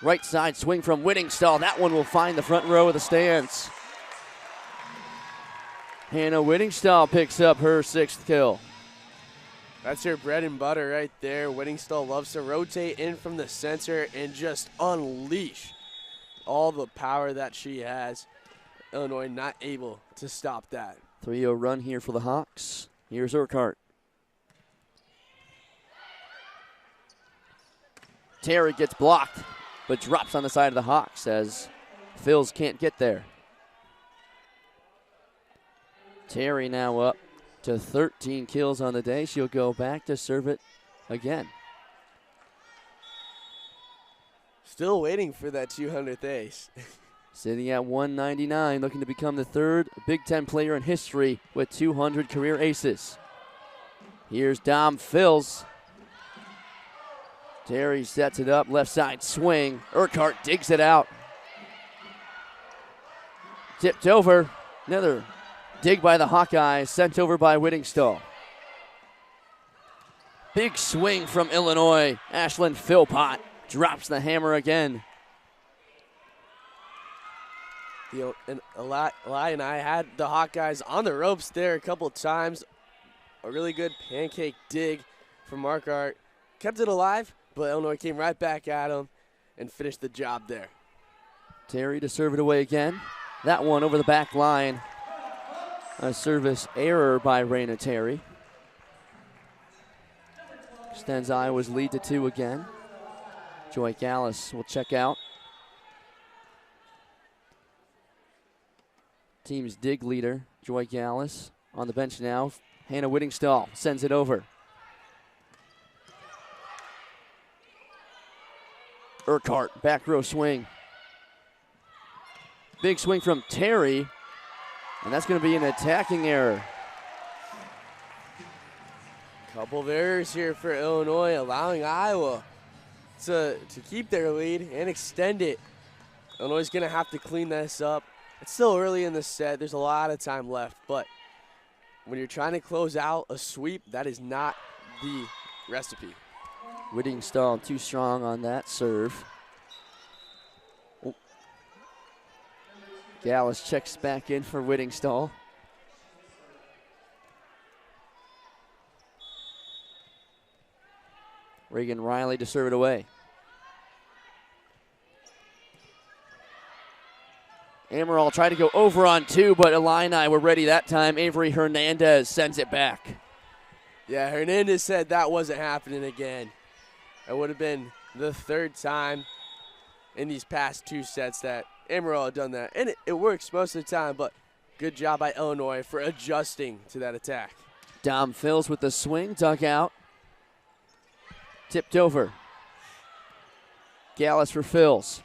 Right side swing from Whittingstall. That one will find the front row of the stands. Hannah Whittingstall picks up her 6th kill. That's her bread and butter right there. Whittingstall loves to rotate in from the center and just unleash all the power that she has. Illinois not able to stop that. 3-0 run here for the Hawks. Here's Urquhart. Terry gets blocked, but drops on the side of the Hawks as Phils can't get there. Terry now up to 13 kills on the day. She'll go back to serve it again. Still waiting for that 200th ace. Sitting at 199, looking to become the 3rd Big Ten player in history with 200 career aces. Here's Dom Phils. Terry sets it up, left side swing. Urquhart digs it out. Tipped over. Another dig by the Hawkeyes, sent over by Whittingstall. Big swing from Illinois. Ashlyn Philpott drops the hammer again. And Eli and I had the Hawkeyes on the ropes there a couple times. A really good pancake dig from Marquardt. Kept it alive, but Illinois came right back at him and finished the job there. Terry to serve it away again. That one over the back line. A service error by Raina Terry. Extends Iowa's lead to 2 again. Joy Gallus will check out. Team's dig leader, Joy Gallus, on the bench now. Hannah Whittingstall sends it over. Urquhart, back row swing. Big swing from Terry, and that's going to be an attacking error. Couple of errors here for Illinois, allowing Iowa to keep their lead and extend it. Illinois is going to have to clean this up. It's still early in the set. There's a lot of time left, but when you're trying to close out a sweep, that is not the recipe. Whittingstall too strong on that serve. Oh. Gallus checks back in for Whittingstall. Reagan Riley to serve it away. Amaral tried to go over on two, but Illini were ready that time. Avery Hernandez sends it back. Yeah, Hernandez said that wasn't happening again. It would have been the third time in these past two sets that Amaral had done that. And it works most of the time, but good job by Illinois for adjusting to that attack. Dom Phils with the swing, dug out. Tipped over. Gallus for Phils.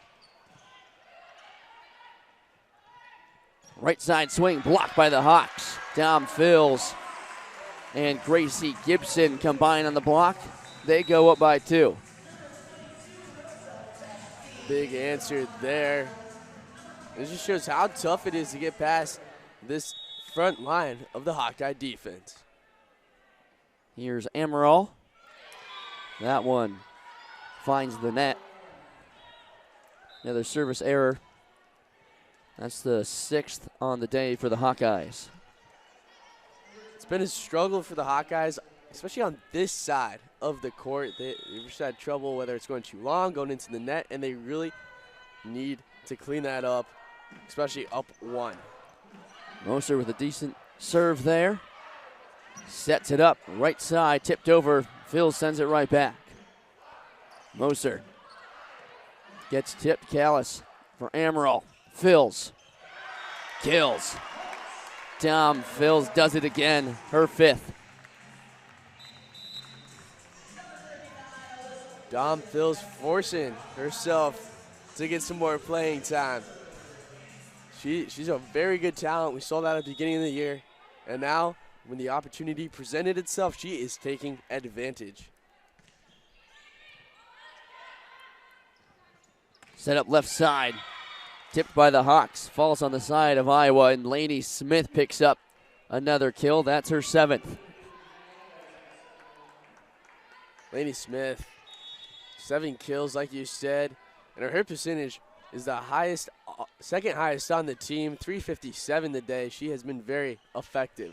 Right side swing blocked by the Hawks. Dom Phils and Gracie Gibson combine on the block. They go up by 2. Big answer there. It just shows how tough it is to get past this front line of the Hawkeye defense. Here's Amaral. That one finds the net. Another service error. That's the 6th on the day for the Hawkeyes. It's been a struggle for the Hawkeyes, especially on this side of the court. They just had trouble whether it's going too long, going into the net, and they really need to clean that up, especially up 1. Moser with a decent serve there. Sets it up, right side, tipped over. Phil sends it right back. Moser gets tipped. Callis for Amaral. Phils kills. Dom Phils does it again, her 5th. Dom Phils forcing herself to get some more playing time. She's a very good talent. We saw that at the beginning of the year. And now, when the opportunity presented itself, she is taking advantage. Set up left side. Tipped by the Hawks. Falls on the side of Iowa, and Lainey Smith picks up another kill. That's her 7th. Lainey Smith, 7 kills, like you said. And her hit percentage is the highest, second highest on the team, 357 today. She has been very effective.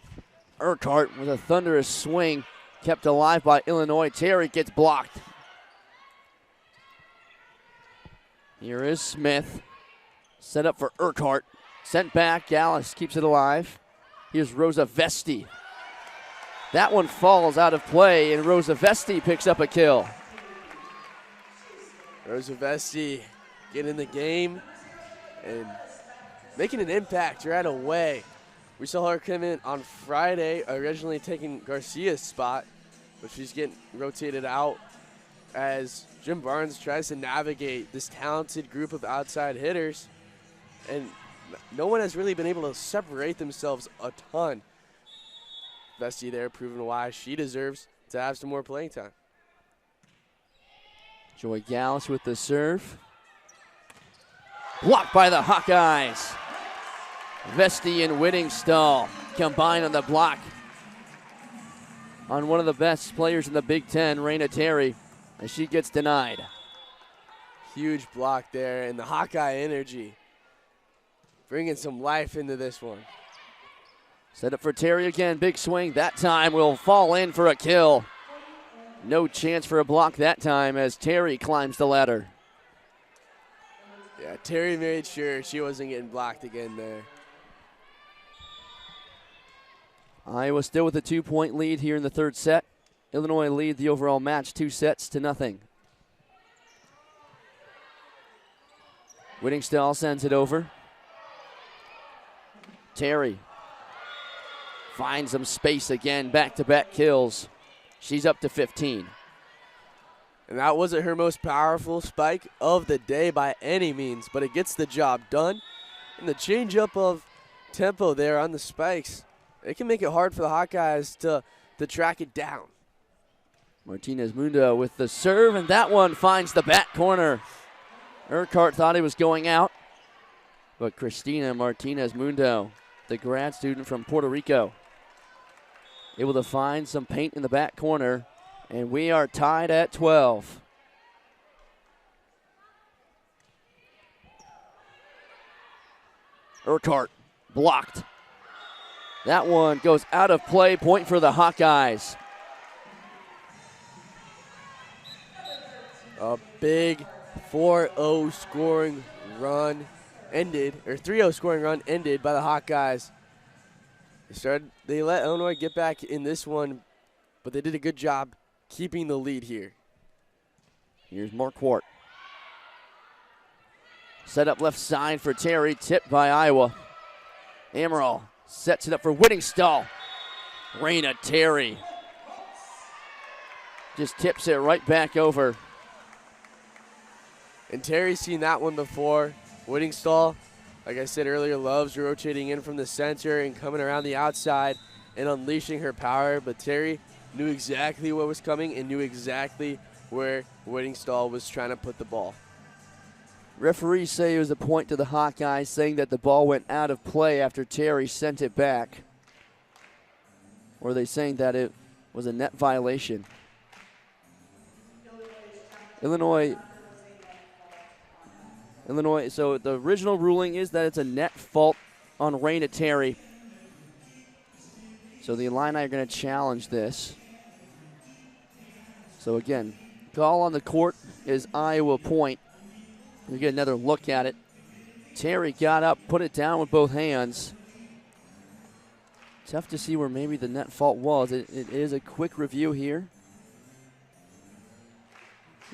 Urquhart with a thunderous swing, kept alive by Illinois. Terry gets blocked. Here is Smith. Set up for Urquhart. Sent back. Gallus keeps it alive. Here's Rosa Vesti. That one falls out of play, and Rosa Vesti picks up a kill. Rosa Vesti getting in the game and making an impact right away. We saw her come in on Friday, originally taking Garcia's spot, but she's getting rotated out as Jim Barnes tries to navigate this talented group of outside hitters. And no one has really been able to separate themselves a ton. Vesti there proving why she deserves to have some more playing time. Joy Gallus with the serve. Blocked by the Hawkeyes. Vesti and Whittingstall combine on the block on one of the best players in the Big Ten, Raina Terry, as she gets denied. Huge block there, and the Hawkeye energy bringing some life into this one. Set up for Terry again. Big swing. That time will fall in for a kill. No chance for a block that time as Terry climbs the ladder. Yeah, Terry made sure she wasn't getting blocked again there. Iowa still with a 2-point lead here in the 3rd set. Illinois lead the overall match 2-0. Whittingstall sends it over. Terry finds some space again, back-to-back kills. She's up to 15. And that wasn't her most powerful spike of the day by any means, but it gets the job done. And the change up of tempo there on the spikes, it can make it hard for the Hawkeyes to track it down. Martinez Mundo with the serve, and that one finds the back corner. Urquhart thought he was going out, but Christina Martinez Mundo, the grad student from Puerto Rico, able to find some paint in the back corner, and we are tied at 12. Urquhart blocked. That one goes out of play, point for the Hawkeyes. A big 4-0 scoring run ended, or 3-0 scoring run ended by the Hawkeyes. They let Illinois get back in this one, but they did a good job keeping the lead here. Here's Marquardt. Set up left side for Terry, tipped by Iowa. Amaral sets it up for Whittingstall. Raina Terry just tips it right back over. And Terry's seen that one before. Whittingstall, like I said earlier, loves rotating in from the center and coming around the outside and unleashing her power. But Terry knew exactly what was coming and knew exactly where Whittingstall was trying to put the ball. Referees say it was a point to the Hawkeyes, saying that the ball went out of play after Terry sent it back. Or are they saying that it was a net violation? Illinois, so the original ruling is that it's a net fault on Raina Terry. So the Illini are going to challenge this. So again, call on the court is Iowa point. We get another look at it. Terry got up, put it down with both hands. Tough to see where maybe the net fault was. It is a quick review here.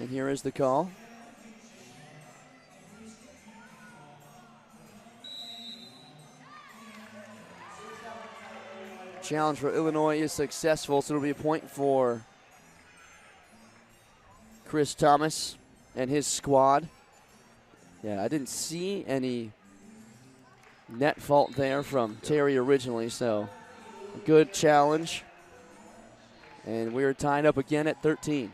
And here is the call. Challenge for Illinois is successful, so it'll be a point for Chris Thomas and his squad. Yeah, I didn't see any net fault there from Terry originally, so a good challenge. And we're tied up again at 13.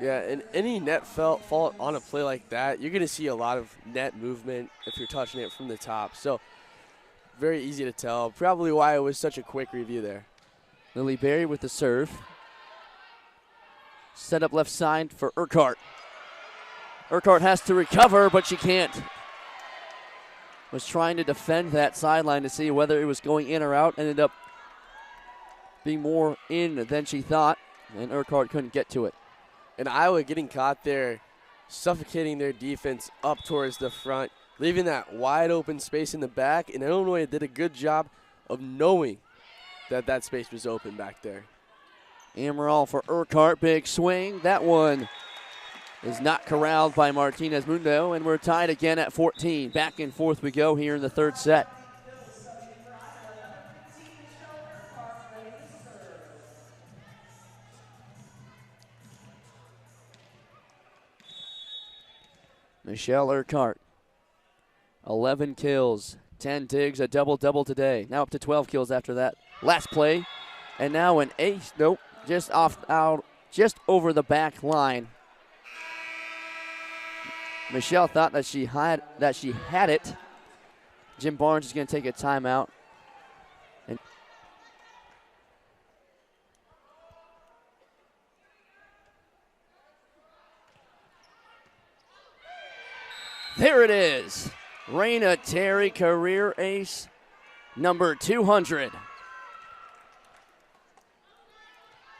Yeah, and any net fault on a play like that, you're going to see a lot of net movement if you're touching it from the top. So very easy to tell. Probably why it was such a quick review there. Lily Berry with the serve. Set up left side for Urquhart. Urquhart has to recover, but she can't. Was trying to defend that sideline to see whether it was going in or out. Ended up being more in than she thought, and Urquhart couldn't get to it. And Iowa getting caught there, suffocating their defense up towards the front, leaving that wide open space in the back. And Illinois did a good job of knowing that that space was open back there. Amaral for Urquhart, big swing. That one is not corralled by Martinez Mundo, and we're tied again at 14. Back and forth we go here in the third set. Michelle Urquhart, 11 kills, 10 digs, a double-double today. Now up to 12 kills after that last play. And now an ace, nope, just over the back line. Michelle thought that she had it. Jim Barnes is going to take a timeout. And there it is. Raina Terry, career ace number 200.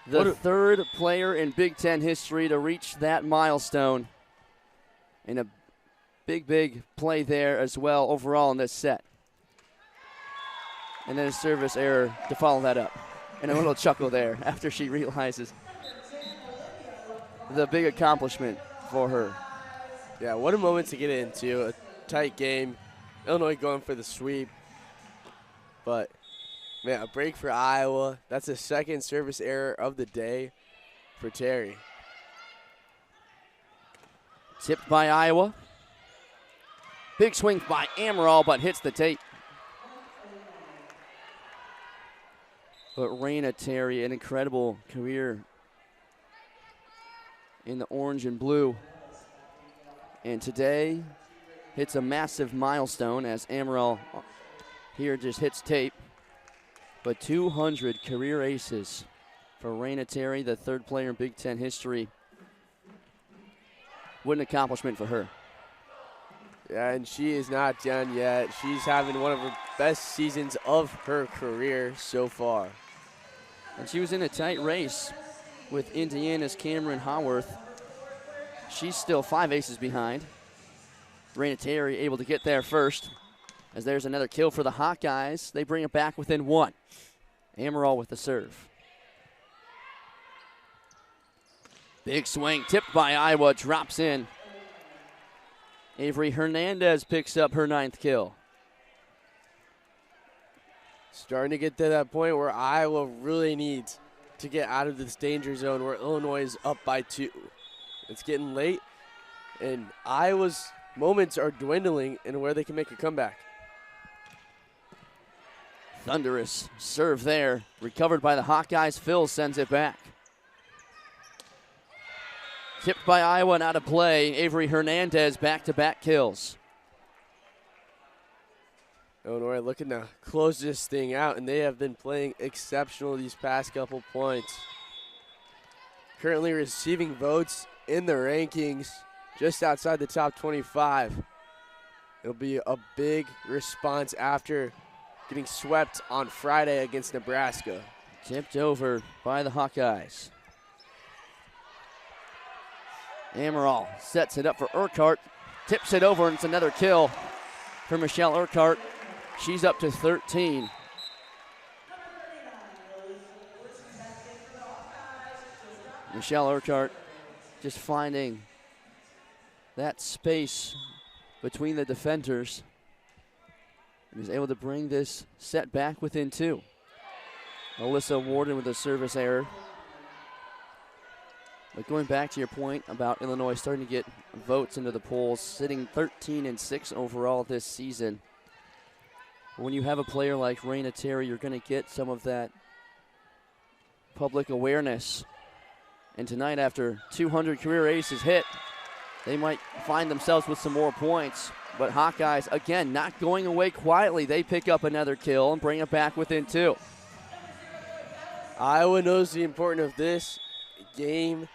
The third player in Big Ten history to reach that milestone. And a big play there as well overall in this set. And then a service error to follow that up. And a little chuckle there after she realizes the big accomplishment for her. Yeah, what a moment to get into. A tight game. Illinois going for the sweep. But, man, a break for Iowa. That's the second service error of the day for Terry. Tipped by Iowa. Big swing by Amaral, but hits the tape. But Raina Terry, an incredible career in the orange and blue. And today hits a massive milestone as Amaral here just hits tape. But 200 career aces for Raina Terry, the third player in Big Ten history. What an accomplishment for her. Yeah, and she is not done yet. She's having one of her best seasons of her career so far. And she was in a tight race with Indiana's Cameron Haworth. She's still 5 aces behind. Raina Terry able to get there first, as there's another kill for the Hawkeyes. They bring it back within 1. Amaral with the serve. Big swing, tipped by Iowa, drops in. Avery Hernandez picks up her 9th kill. Starting to get to that point where Iowa really needs to get out of this danger zone where Illinois is up by 2. It's getting late, and Iowa's moments are dwindling in where they can make a comeback. Thunderous serve there, recovered by the Hawkeyes. Phil sends it back. Tipped by Iowa and out of play. Avery Hernandez back-to-back kills. Illinois looking to close this thing out, and they have been playing exceptional these past couple points. Currently receiving votes in the rankings just outside the top 25. It'll be a big response after getting swept on Friday against Nebraska. Tipped over by the Hawkeyes. Amaral sets it up for Urquhart, tips it over, and it's another kill for Michelle Urquhart. She's up to 13. Michelle Urquhart just finding that space between the defenders and is able to bring this set back within 2. Alyssa Warden with a service error. But going back to your point about Illinois starting to get votes into the polls, sitting 13-6 overall this season. When you have a player like Raina Terry, you're going to get some of that public awareness. And tonight, after 200 career aces hit, they might find themselves with some more points. But Hawkeyes, again, not going away quietly. They pick up another kill and bring it back within 2. Iowa knows the importance of this game.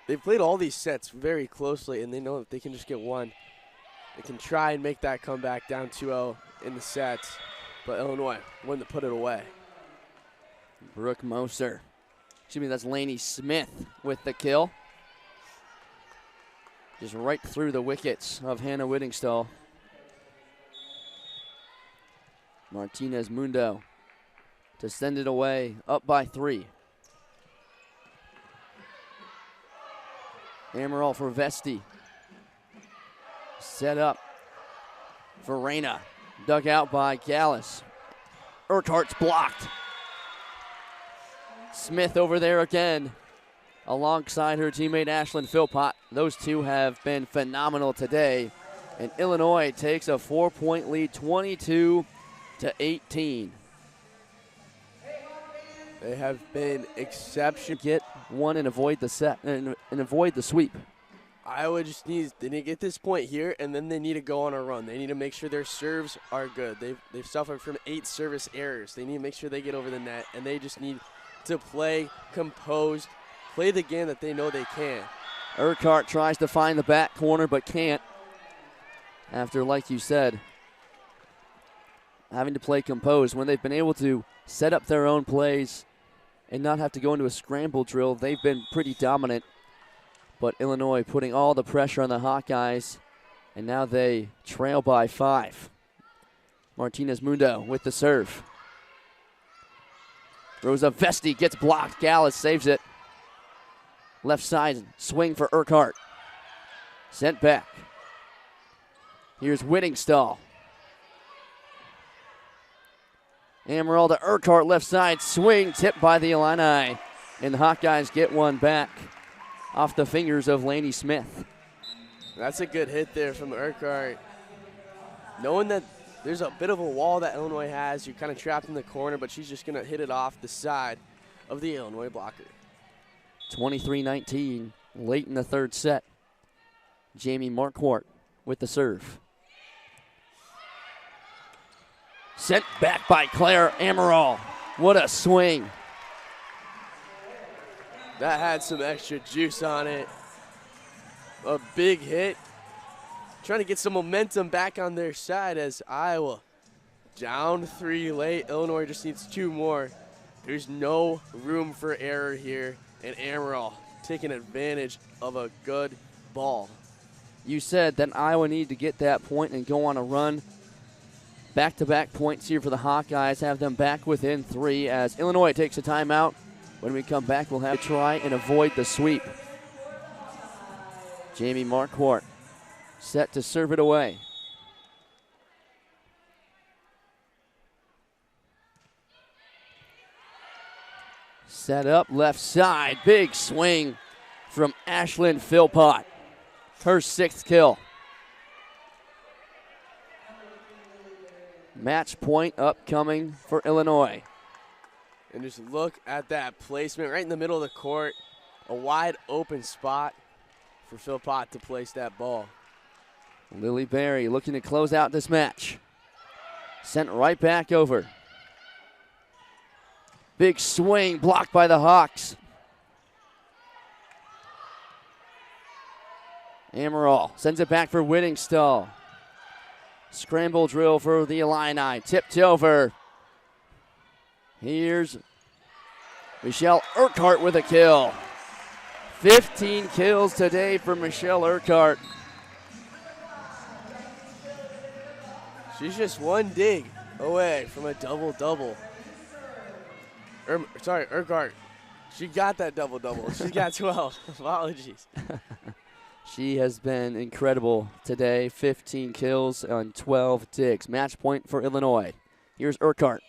They've played all these sets very closely, and they know that they can just get one. They can try and make that comeback down 2-0 in the sets, but Illinois wanted to put it away. Brooke Moser. Excuse me, that's Lainey Smith with the kill. Just right through the wickets of Hannah Whittingstall. Martinez Mundo to send it away, up by 3. Amaral for Vesti. Set up for Raina. Dug out by Gallus. Urquhart's blocked. Smith over there again alongside her teammate Ashlyn Philpott. Those two have been phenomenal today. And Illinois takes a 4-point lead, 22-18. They have been exceptional. Get one and avoid the set and avoid the sweep. Iowa just needs, they need to get this point here, and then they need to go on a run. They need to make sure their serves are good. They've suffered from 8 service errors. They need to make sure they get over the net, and they just need to play composed, play the game that they know they can. Urquhart tries to find the back corner but can't. After, like you said, having to play composed. When they've been able to set up their own plays and not have to go into a scramble drill, they've been pretty dominant. But Illinois putting all the pressure on the Hawkeyes, and now they trail by 5. Martinez Mundo with the serve. Rosa Vesti gets blocked. Gallus saves it. Left side swing for Urquhart. Sent back. Here's Whittingstall. Amaral to Urquhart, left side swing, tipped by the Illini. And the Hawkeyes get one back off the fingers of Lainey Smith. That's a good hit there from Urquhart. Knowing that there's a bit of a wall that Illinois has, you're kind of trapped in the corner, but she's just going to hit it off the side of the Illinois blocker. 23-19, late in the third set. Jamie Marquardt with the serve. Sent back by Claire Amaral. What a swing. That had some extra juice on it. A big hit. Trying to get some momentum back on their side as Iowa down 3 late. Illinois just needs 2 more. There's no room for error here. And Amaral taking advantage of a good ball. You said that Iowa needed to get that point and go on a run. Back-to-back points here for the Hawkeyes, have them back within 3 as Illinois takes a timeout. When we come back, we'll have to try and avoid the sweep. Jamie Marquardt set to serve it away. Set up left side, big swing from Ashlyn Philpott. Her 6th kill. Match point upcoming for Illinois. And just look at that placement right in the middle of the court. A wide open spot for Philpott to place that ball. Lily Berry looking to close out this match. Sent right back over. Big swing blocked by the Hawks. Amaral sends it back for Whittingstall. Scramble drill for the Illini. Tipped over. Here's Michelle Urquhart with a kill. 15 kills today for Michelle Urquhart. She's just one dig away from a double-double. Urquhart. She got that double-double. She got 12. Apologies. She has been incredible today. 15 kills on 12 digs. Match point for Illinois. Here's Urquhart.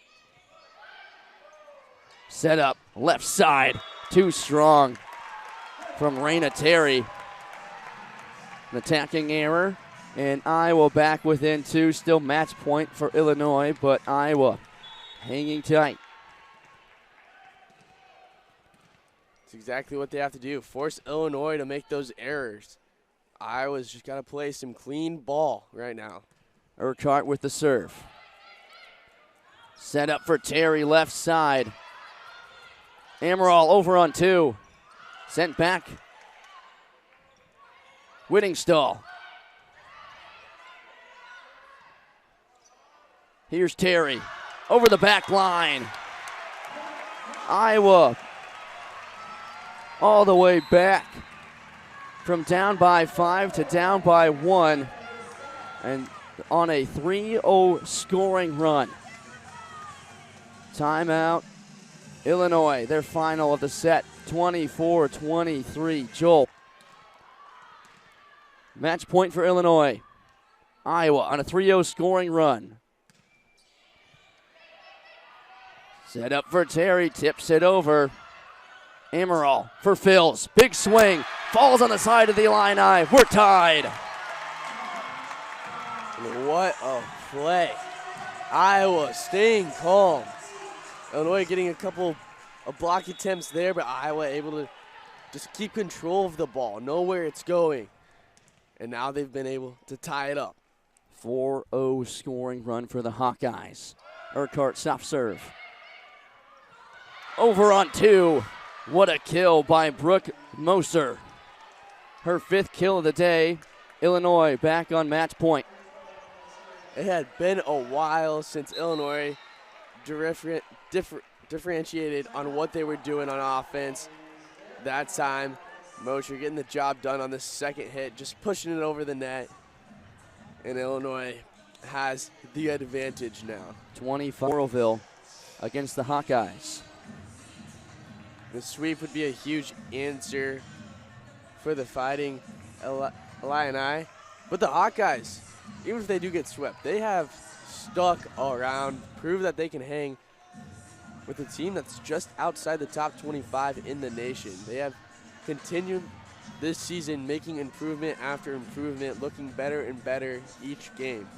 Set up left side. Too strong from Raina Terry. An attacking error. And Iowa back within 2. Still match point for Illinois, but Iowa hanging tight. It's exactly what they have to do. Force Illinois to make those errors. Iowa's just got to play some clean ball right now. Urquhart with the serve. Set up for Terry, left side. Amaral over on 2. Sent back. Whittingstall. Here's Terry. Over the back line. Iowa all the way back. From down by 5 to down by 1. And on a 3-0 scoring run. Timeout. Illinois, their final of the set. 24-23. Joel. Match point for Illinois. Iowa on a 3-0 scoring run. Set up for Terry. Tips it over. Amaral for Phils. Big swing. Falls on the side of the Illini. We're tied. What a play. Iowa staying calm. Illinois getting a couple of block attempts there, but Iowa able to just keep control of the ball, know where it's going. And now they've been able to tie it up. 4-0 scoring run for the Hawkeyes. Urquhart soft serve. Over on 2. What a kill by Brooke Moser. Her 5th kill of the day. Illinois back on match point. It had been a while since Illinois differentiated on what they were doing on offense. That time, Moser getting the job done on the second hit, just pushing it over the net. And Illinois has the advantage now. 24-Oroville against the Hawkeyes. The sweep would be a huge answer for the Fighting Illini. But the Hawkeyes, even if they do get swept, they have stuck around, prove that they can hang with a team that's just outside the top 25 in the nation. They have continued this season, making improvement after improvement, looking better and better each game.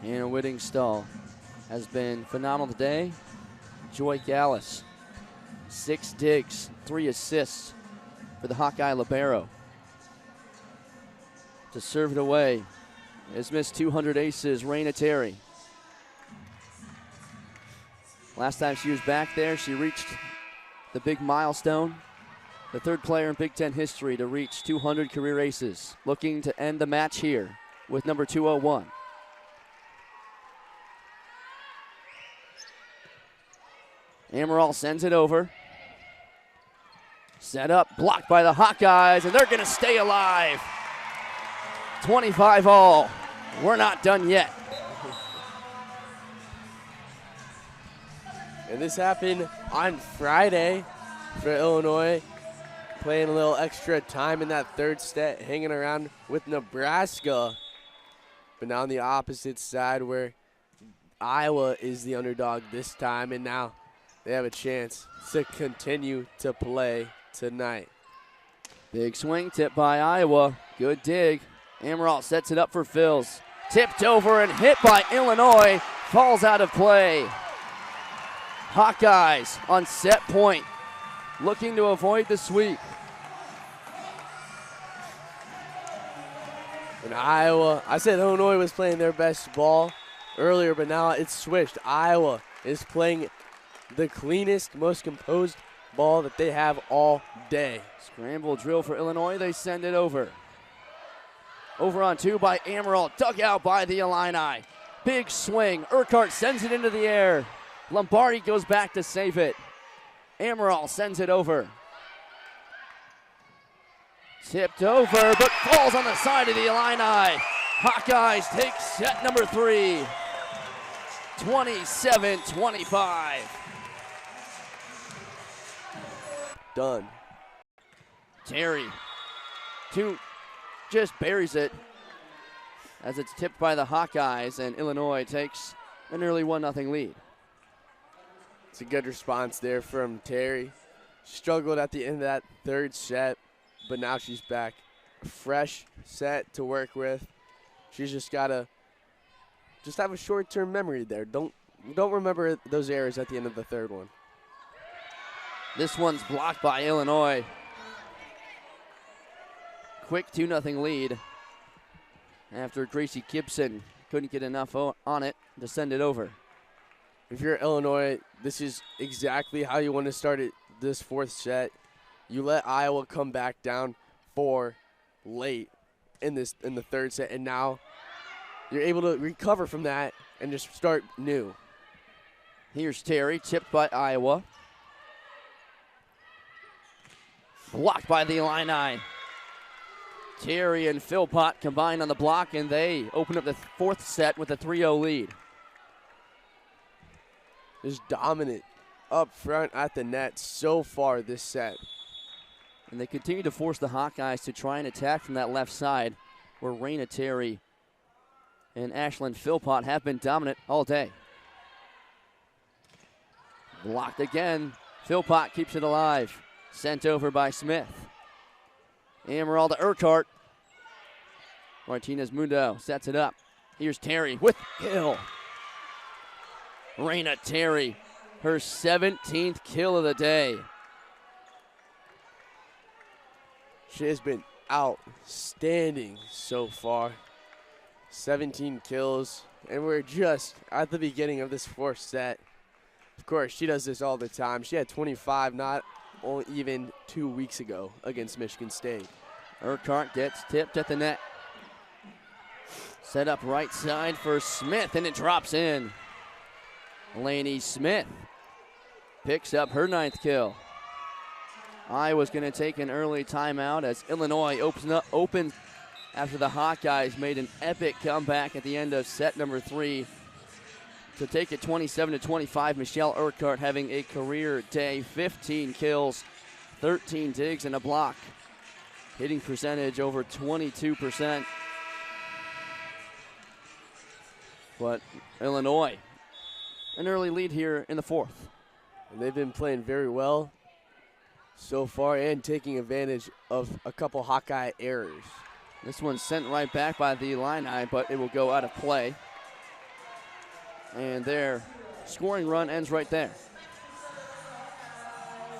Hannah Whittingstall has been phenomenal today. Joy Gallus, 6 digs, 3 assists for the Hawkeye libero. To serve it away has missed 200 aces, Raina Terry. Last time she was back there, she reached the big milestone. The 3rd player in Big Ten history to reach 200 career aces. Looking to end the match here with number 201. Amaral sends it over. Set up, blocked by the Hawkeyes, and they're going to stay alive. 25 all. We're not done yet. And this happened on Friday for Illinois, playing a little extra time in that 3rd set, hanging around with Nebraska. But now on the opposite side where Iowa is the underdog this time, and now they have a chance to continue to play tonight. Big swing tip by Iowa. Good dig. Amaral sets it up for Phils. Tipped over and hit by Illinois. Falls out of play. Hawkeyes on set point, looking to avoid the sweep. And Iowa, I said Illinois was playing their best ball earlier, but now it's switched. Iowa is playing the cleanest, most composed ball that they have all day. Scramble drill for Illinois. They send it over. Over on 2 by Amaral. Dug out by the Illini. Big swing. Urquhart sends it into the air. Lombardi goes back to save it. Amaral sends it over. Tipped over, but falls on the side of the Illini. Hawkeyes take set number 3. 27-25. Done. Terry, just buries it as it's tipped by the Hawkeyes, and Illinois takes an early 1-0 lead. It's a good response there from Terry. Struggled at the end of that 3rd set, but now she's back. A fresh set to work with. She's just got to have a short-term memory there. Don't remember those errors at the end of the 3rd one. This one's blocked by Illinois. Quick 2-0 lead after Gracie Gibson couldn't get enough on it to send it over. If you're Illinois, this is exactly how you want to start it this 4th set. You let Iowa come back down 4 late in the 3rd set, and now you're able to recover from that and just start new. Here's Terry, tipped by Iowa. Blocked by the Illini. Terry and Philpott combined on the block, and they open up the 4th set with a 3-0 lead. Is dominant up front at the net so far this set. And they continue to force the Hawkeyes to try and attack from that left side, where Raina Terry and Ashlyn Philpott have been dominant all day. Blocked again. Philpott keeps it alive. Sent over by Smith. Amaral to Urquhart. Martinez Mundo sets it up. Here's Terry with kill. Raina Terry, her 17th kill of the day. She has been outstanding so far. 17 kills, and we're just at the beginning of this 4th set. Of course, she does this all the time. She had 25 not even 2 weeks ago against Michigan State. Urquhart gets tipped at the net. Set up right side for Smith, and it drops in. Lainey Smith picks up her 9th kill. Iowa's going to take an early timeout as Illinois opens after the Hawkeyes made an epic comeback at the end of set number 3 to take it 27-25. Michelle Urquhart having a career day, 15 kills, 13 digs, and a block. Hitting percentage over 22%. But Illinois, an early lead here in the 4th. And they've been playing very well. so far and taking advantage of a couple Hawkeye errors. This one's sent right back by the Illini, but it will go out of play. And their scoring run ends right there.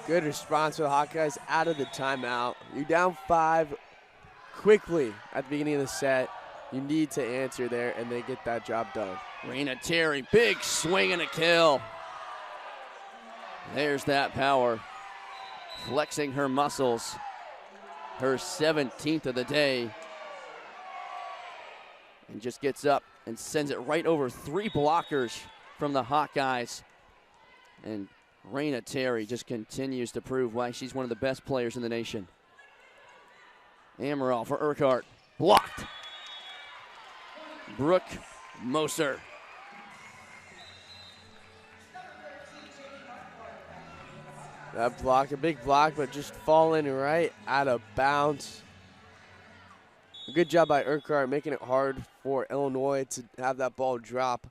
Good response for the Hawkeyes out of the timeout. You're down 5 quickly at the beginning of the set. You need to answer there, and they get that job done. Raina Terry, big swing and a kill. There's that power. Flexing her muscles. Her 17th of the day. And just gets up and sends it right over 3 blockers from the Hawkeyes. And Raina Terry just continues to prove why she's one of the best players in the nation. Amaral for Urquhart. Blocked. Brooke Moser. That block, a big block, but just falling right out of bounds. A good job by Urquhart, making it hard for Illinois to have that ball drop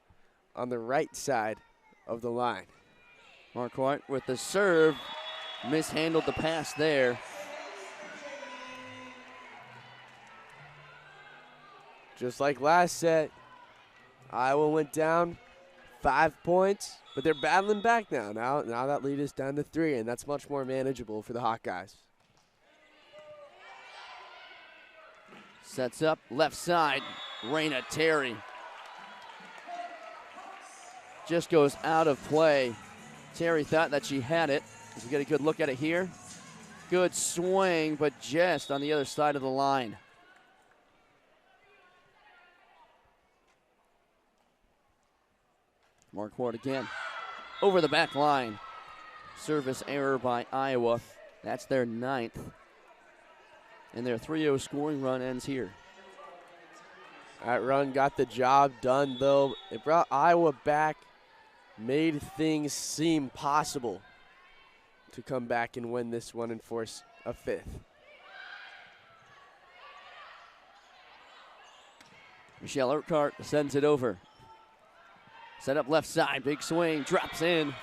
on the right side of the line. Marquardt with the serve, mishandled the pass there. Just like last set, Iowa went down 5 points, but they're battling back now. Now that lead is down to 3, and that's much more manageable for the Hawkeyes. Sets up left side, Raina Terry. Just goes out of play. Terry thought that she had it. As we get a good look at it here. Good swing, but just on the other side of the line. Marquardt again. Over the back line. Service error by Iowa. That's their 9th. And their 3-0 scoring run ends here. That run got the job done, though. It brought Iowa back, made things seem possible to come back and win this one and force a 5th. Michelle Urquhart sends it over. Set up left side, big swing, drops in.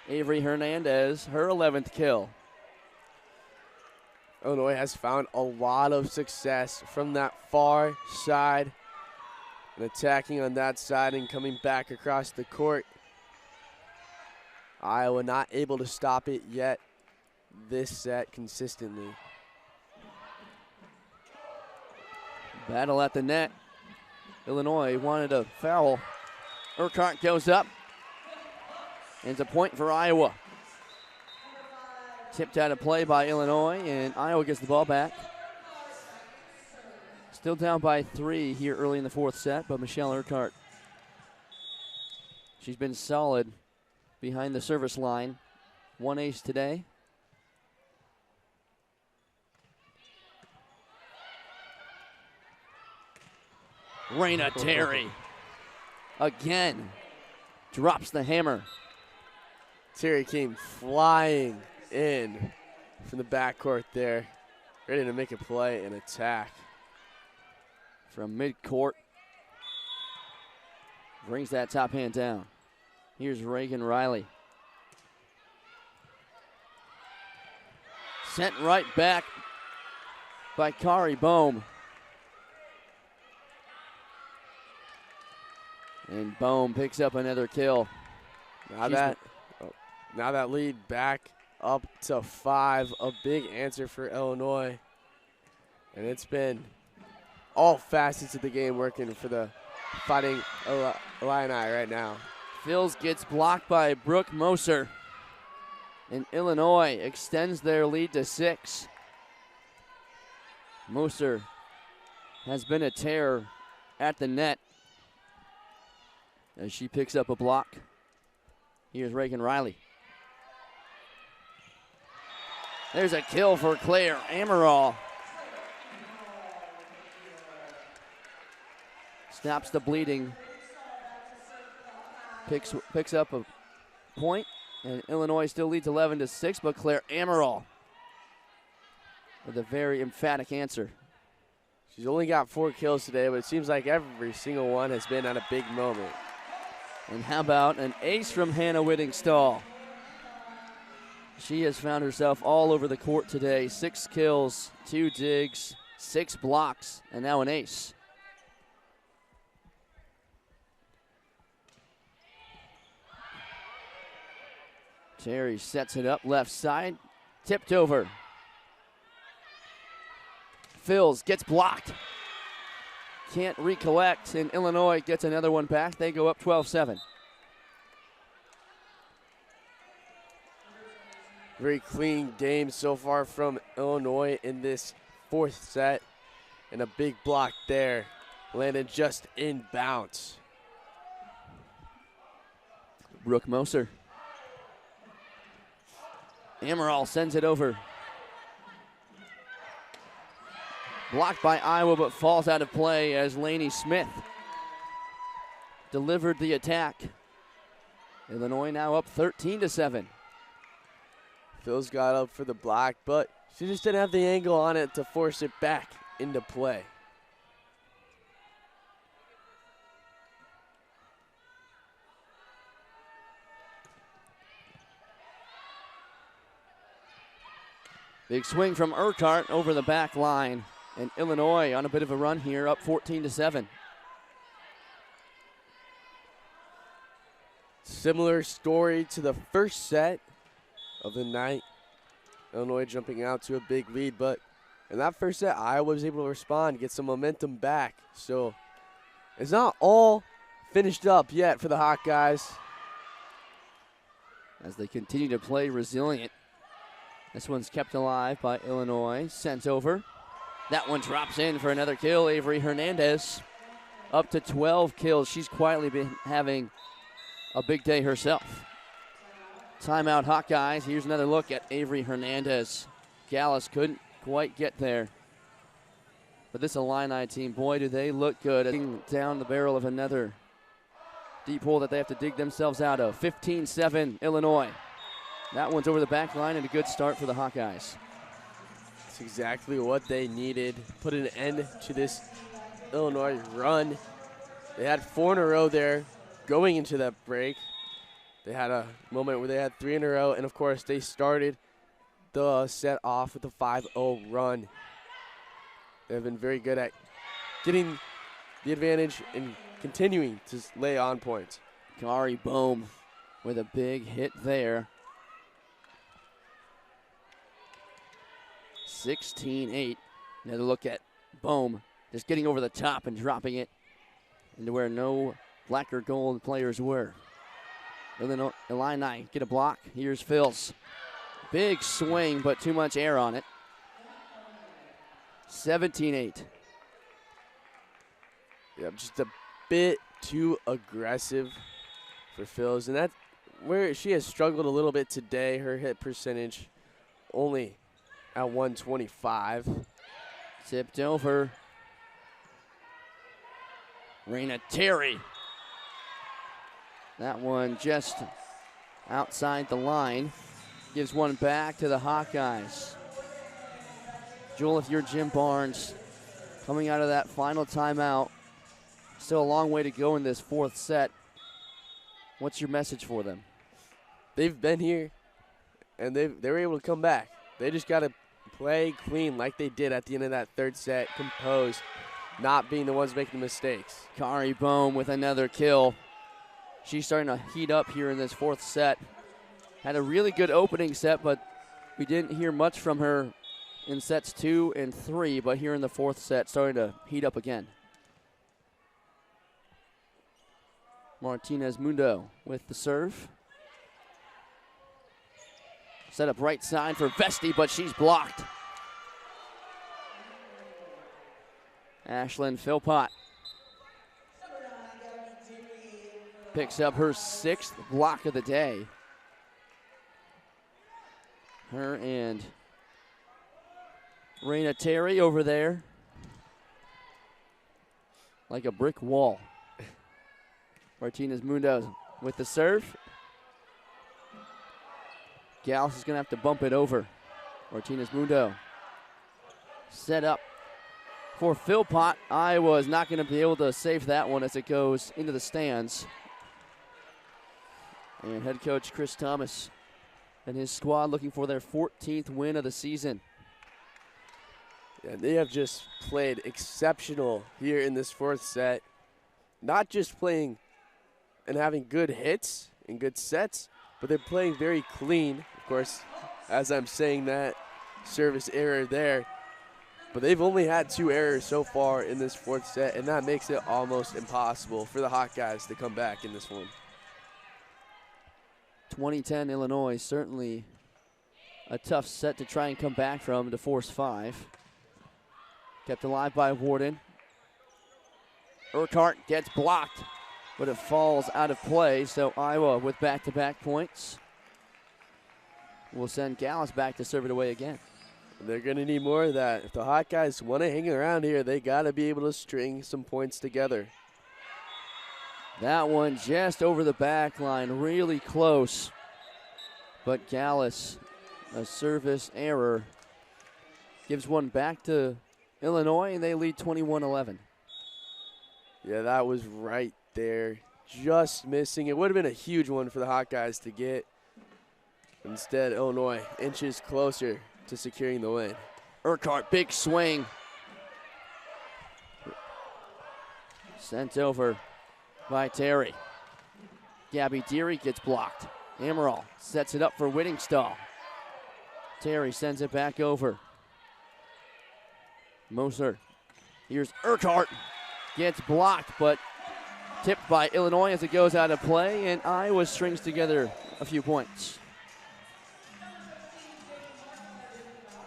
Avery Hernandez, her 11th kill. Illinois has found a lot of success from that far side and attacking on that side and coming back across the court. Iowa not able to stop it yet this set consistently. Battle at the net. Illinois wanted a foul. Urquhart goes up. And it's a point for Iowa. Tipped out of play by Illinois, and Iowa gets the ball back. Still down by 3 here early in the 4th set, but Michelle Urquhart, she's been solid behind the service line. 1 ace today. Raina Terry again drops the hammer. Terry came flying in from the backcourt there, ready to make a play and attack. From midcourt, brings that top hand down. Here's Reagan Riley. Sent right back by Kari Bohm. And Bohm picks up another kill. Now that lead back up to 5, a big answer for Illinois. And it's been all facets of the game working for the Fighting Illini right now. Fils gets blocked by Brooke Moser. And Illinois extends their lead to 6. Moser has been a terror at the net as she picks up a block. Here's Reagan Riley. There's a kill for Claire Amaral. Stops the bleeding. Picks up a point, and Illinois still leads 11-6, but Claire Amaral with a very emphatic answer. She's only got 4 kills today, but it seems like every single one has been at a big moment. And how about an ace from Hannah Whittingstall? She has found herself all over the court today. 6 kills, 2 digs, 6 blocks, and now an ace. Terry sets it up left side, tipped over. Fills, gets blocked. Can't recollect, and Illinois gets another one back. They go up 12-7. Very clean game so far from Illinois in this 4th set. And a big block there. Landed just in bounds. Brooke Moser. Amaral sends it over. Blocked by Iowa, but falls out of play as Laney Smith delivered the attack. Illinois now up 13-7. Phil's got up for the block, but she just didn't have the angle on it to force it back into play. Big swing from Urquhart over the back line. And Illinois on a bit of a run here, up 14-7. Similar story to the first set of the night. Illinois jumping out to a big lead, but in that first set, Iowa was able to respond, get some momentum back. So it's not all finished up yet for the Hawkeyes. As they continue to play resilient. This one's kept alive by Illinois, sent over. That one drops in for another kill. Avery Hernandez up to 12 kills. She's quietly been having a big day herself. Timeout Hawkeyes. Here's another look at Avery Hernandez. Gallus couldn't quite get there. But this Illini team, boy, do they look good. Down the barrel of another deep hole that they have to dig themselves out of. 15-7 Illinois. That one's over the back line and a good start for the Hawkeyes. That's exactly what they needed. Put an end to this Illinois run. They had 4 in a row there going into that break. They had a moment where they had 3 in a row, and of course they started the set off with a 5-0 run. They've been very good at getting the advantage and continuing to lay on points. Kari Bohm with a big hit there. 16-8. Another look at Bohm just getting over the top and dropping it into where no black or gold players were. Illini get a block. Here's Phils. Big swing, but too much air on it. 17-8. Yeah, just a bit too aggressive for Phils. And that's where she has struggled a little bit today. Her hit percentage only at 125. Tipped over. Raina Terry. That one just outside the line. Gives one back to the Hawkeyes. Joel, if you're Jim Barnes, coming out of that final timeout, still a long way to go in this 4th set. What's your message for them? They've been here, and they were able to come back. They just got to play clean like they did at the end of that 3rd set, composed, not being the ones making mistakes. Kari Bohm with another kill. She's starting to heat up here in this 4th set. Had a really good opening set, but we didn't hear much from her in sets 2 and 3, but here in the 4th set, starting to heat up again. Martinez Mundo with the serve. Set up right side for Vesti, but she's blocked. Ashlyn Philpott picks up her 6th block of the day. Her and Raina Terry over there like a brick wall. Martinez Mundo with the serve. Gallus is going to have to bump it over. Martinez Mundo set up for Philpott. Iowa is not going to be able to save that one as it goes into the stands. And head coach Chris Thomas and his squad looking for their 14th win of the season. Yeah, they have just played exceptional here in this fourth set. Not just playing and having good hits and good sets, but they're playing very clean. Of course, as I'm saying that, service error there. But they've only had 2 errors so far in this fourth set, and that makes it almost impossible for the Hawkeyes to come back in this one. 2010 Illinois, certainly a tough set to try and come back from to force 5. Kept alive by Warden. Urquhart gets blocked, but it falls out of play, so Iowa with back-to-back points will send Gallus back to serve it away again. They're going to need more of that. If the Hawkeyes want to hang around here, they got to be able to string some points together. That one just over the back line, really close. But Gallus, a service error, gives one back to Illinois, and they lead 21-11. Yeah, that was right there. Just missing. It would have been a huge one for the Hawkeyes to get. Instead, Illinois inches closer to securing the win. Urquhart, big swing. Sent over by Terry. Gabby Deary gets blocked. Amaral sets it up for Whittingstall. Terry sends it back over. Moser. Here's Urquhart. Gets blocked, but tipped by Illinois as it goes out of play, and Iowa strings together a few points.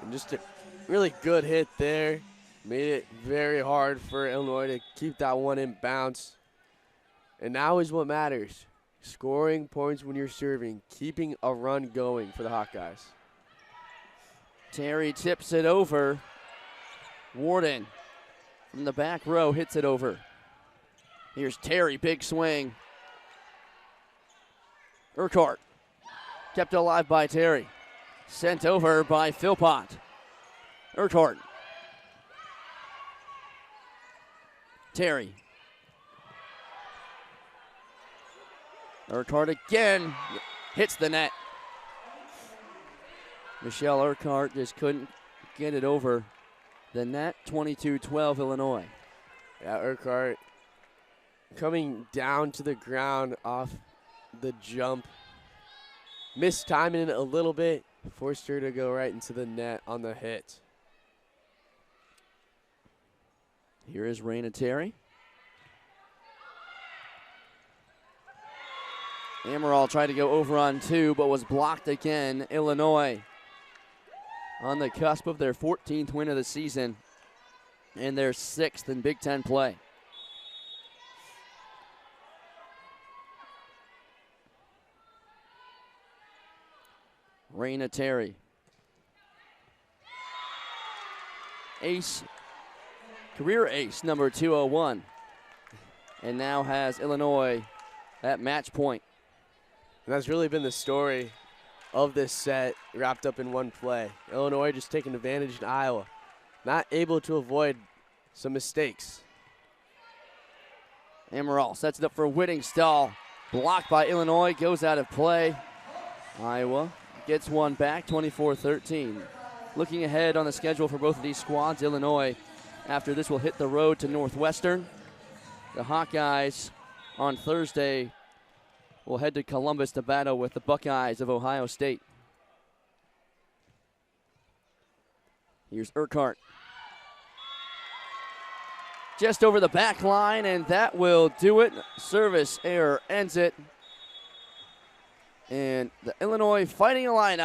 And just a really good hit there. Made it very hard for Illinois to keep that one in bounds. And now is what matters. Scoring points when you're serving. Keeping a run going for the Hawkeyes. Terry tips it over. Warden from the back row hits it over. Here's Terry, big swing. Urquhart kept alive by Terry. Sent over by Philpott. Urquhart. Terry. Urquhart again hits the net. Michelle Urquhart just couldn't get it over the net. 22-12 Illinois. Yeah, Urquhart coming down to the ground off the jump. Missed timing it a little bit. Forced her to go right into the net on the hit. Here is Raina Terry. Amaral tried to go over on 2, but was blocked again. Illinois on the cusp of their 14th win of the season and their 6th in Big Ten play. Raina Terry. Ace, career ace number 201, and now has Illinois at match point. And that's really been the story of this set wrapped up in one play. Illinois just taking advantage in Iowa. Not able to avoid some mistakes. Amaral sets it up for Whittingstall. Blocked by Illinois, goes out of play. Iowa gets one back, 24-13. Looking ahead on the schedule for both of these squads, Illinois, after this, will hit the road to Northwestern. The Hawkeyes on Thursday will head to Columbus to battle with the Buckeyes of Ohio State. Here's Urquhart. Just over the back line, and that will do it. Service error ends it. And the Illinois Fighting Illini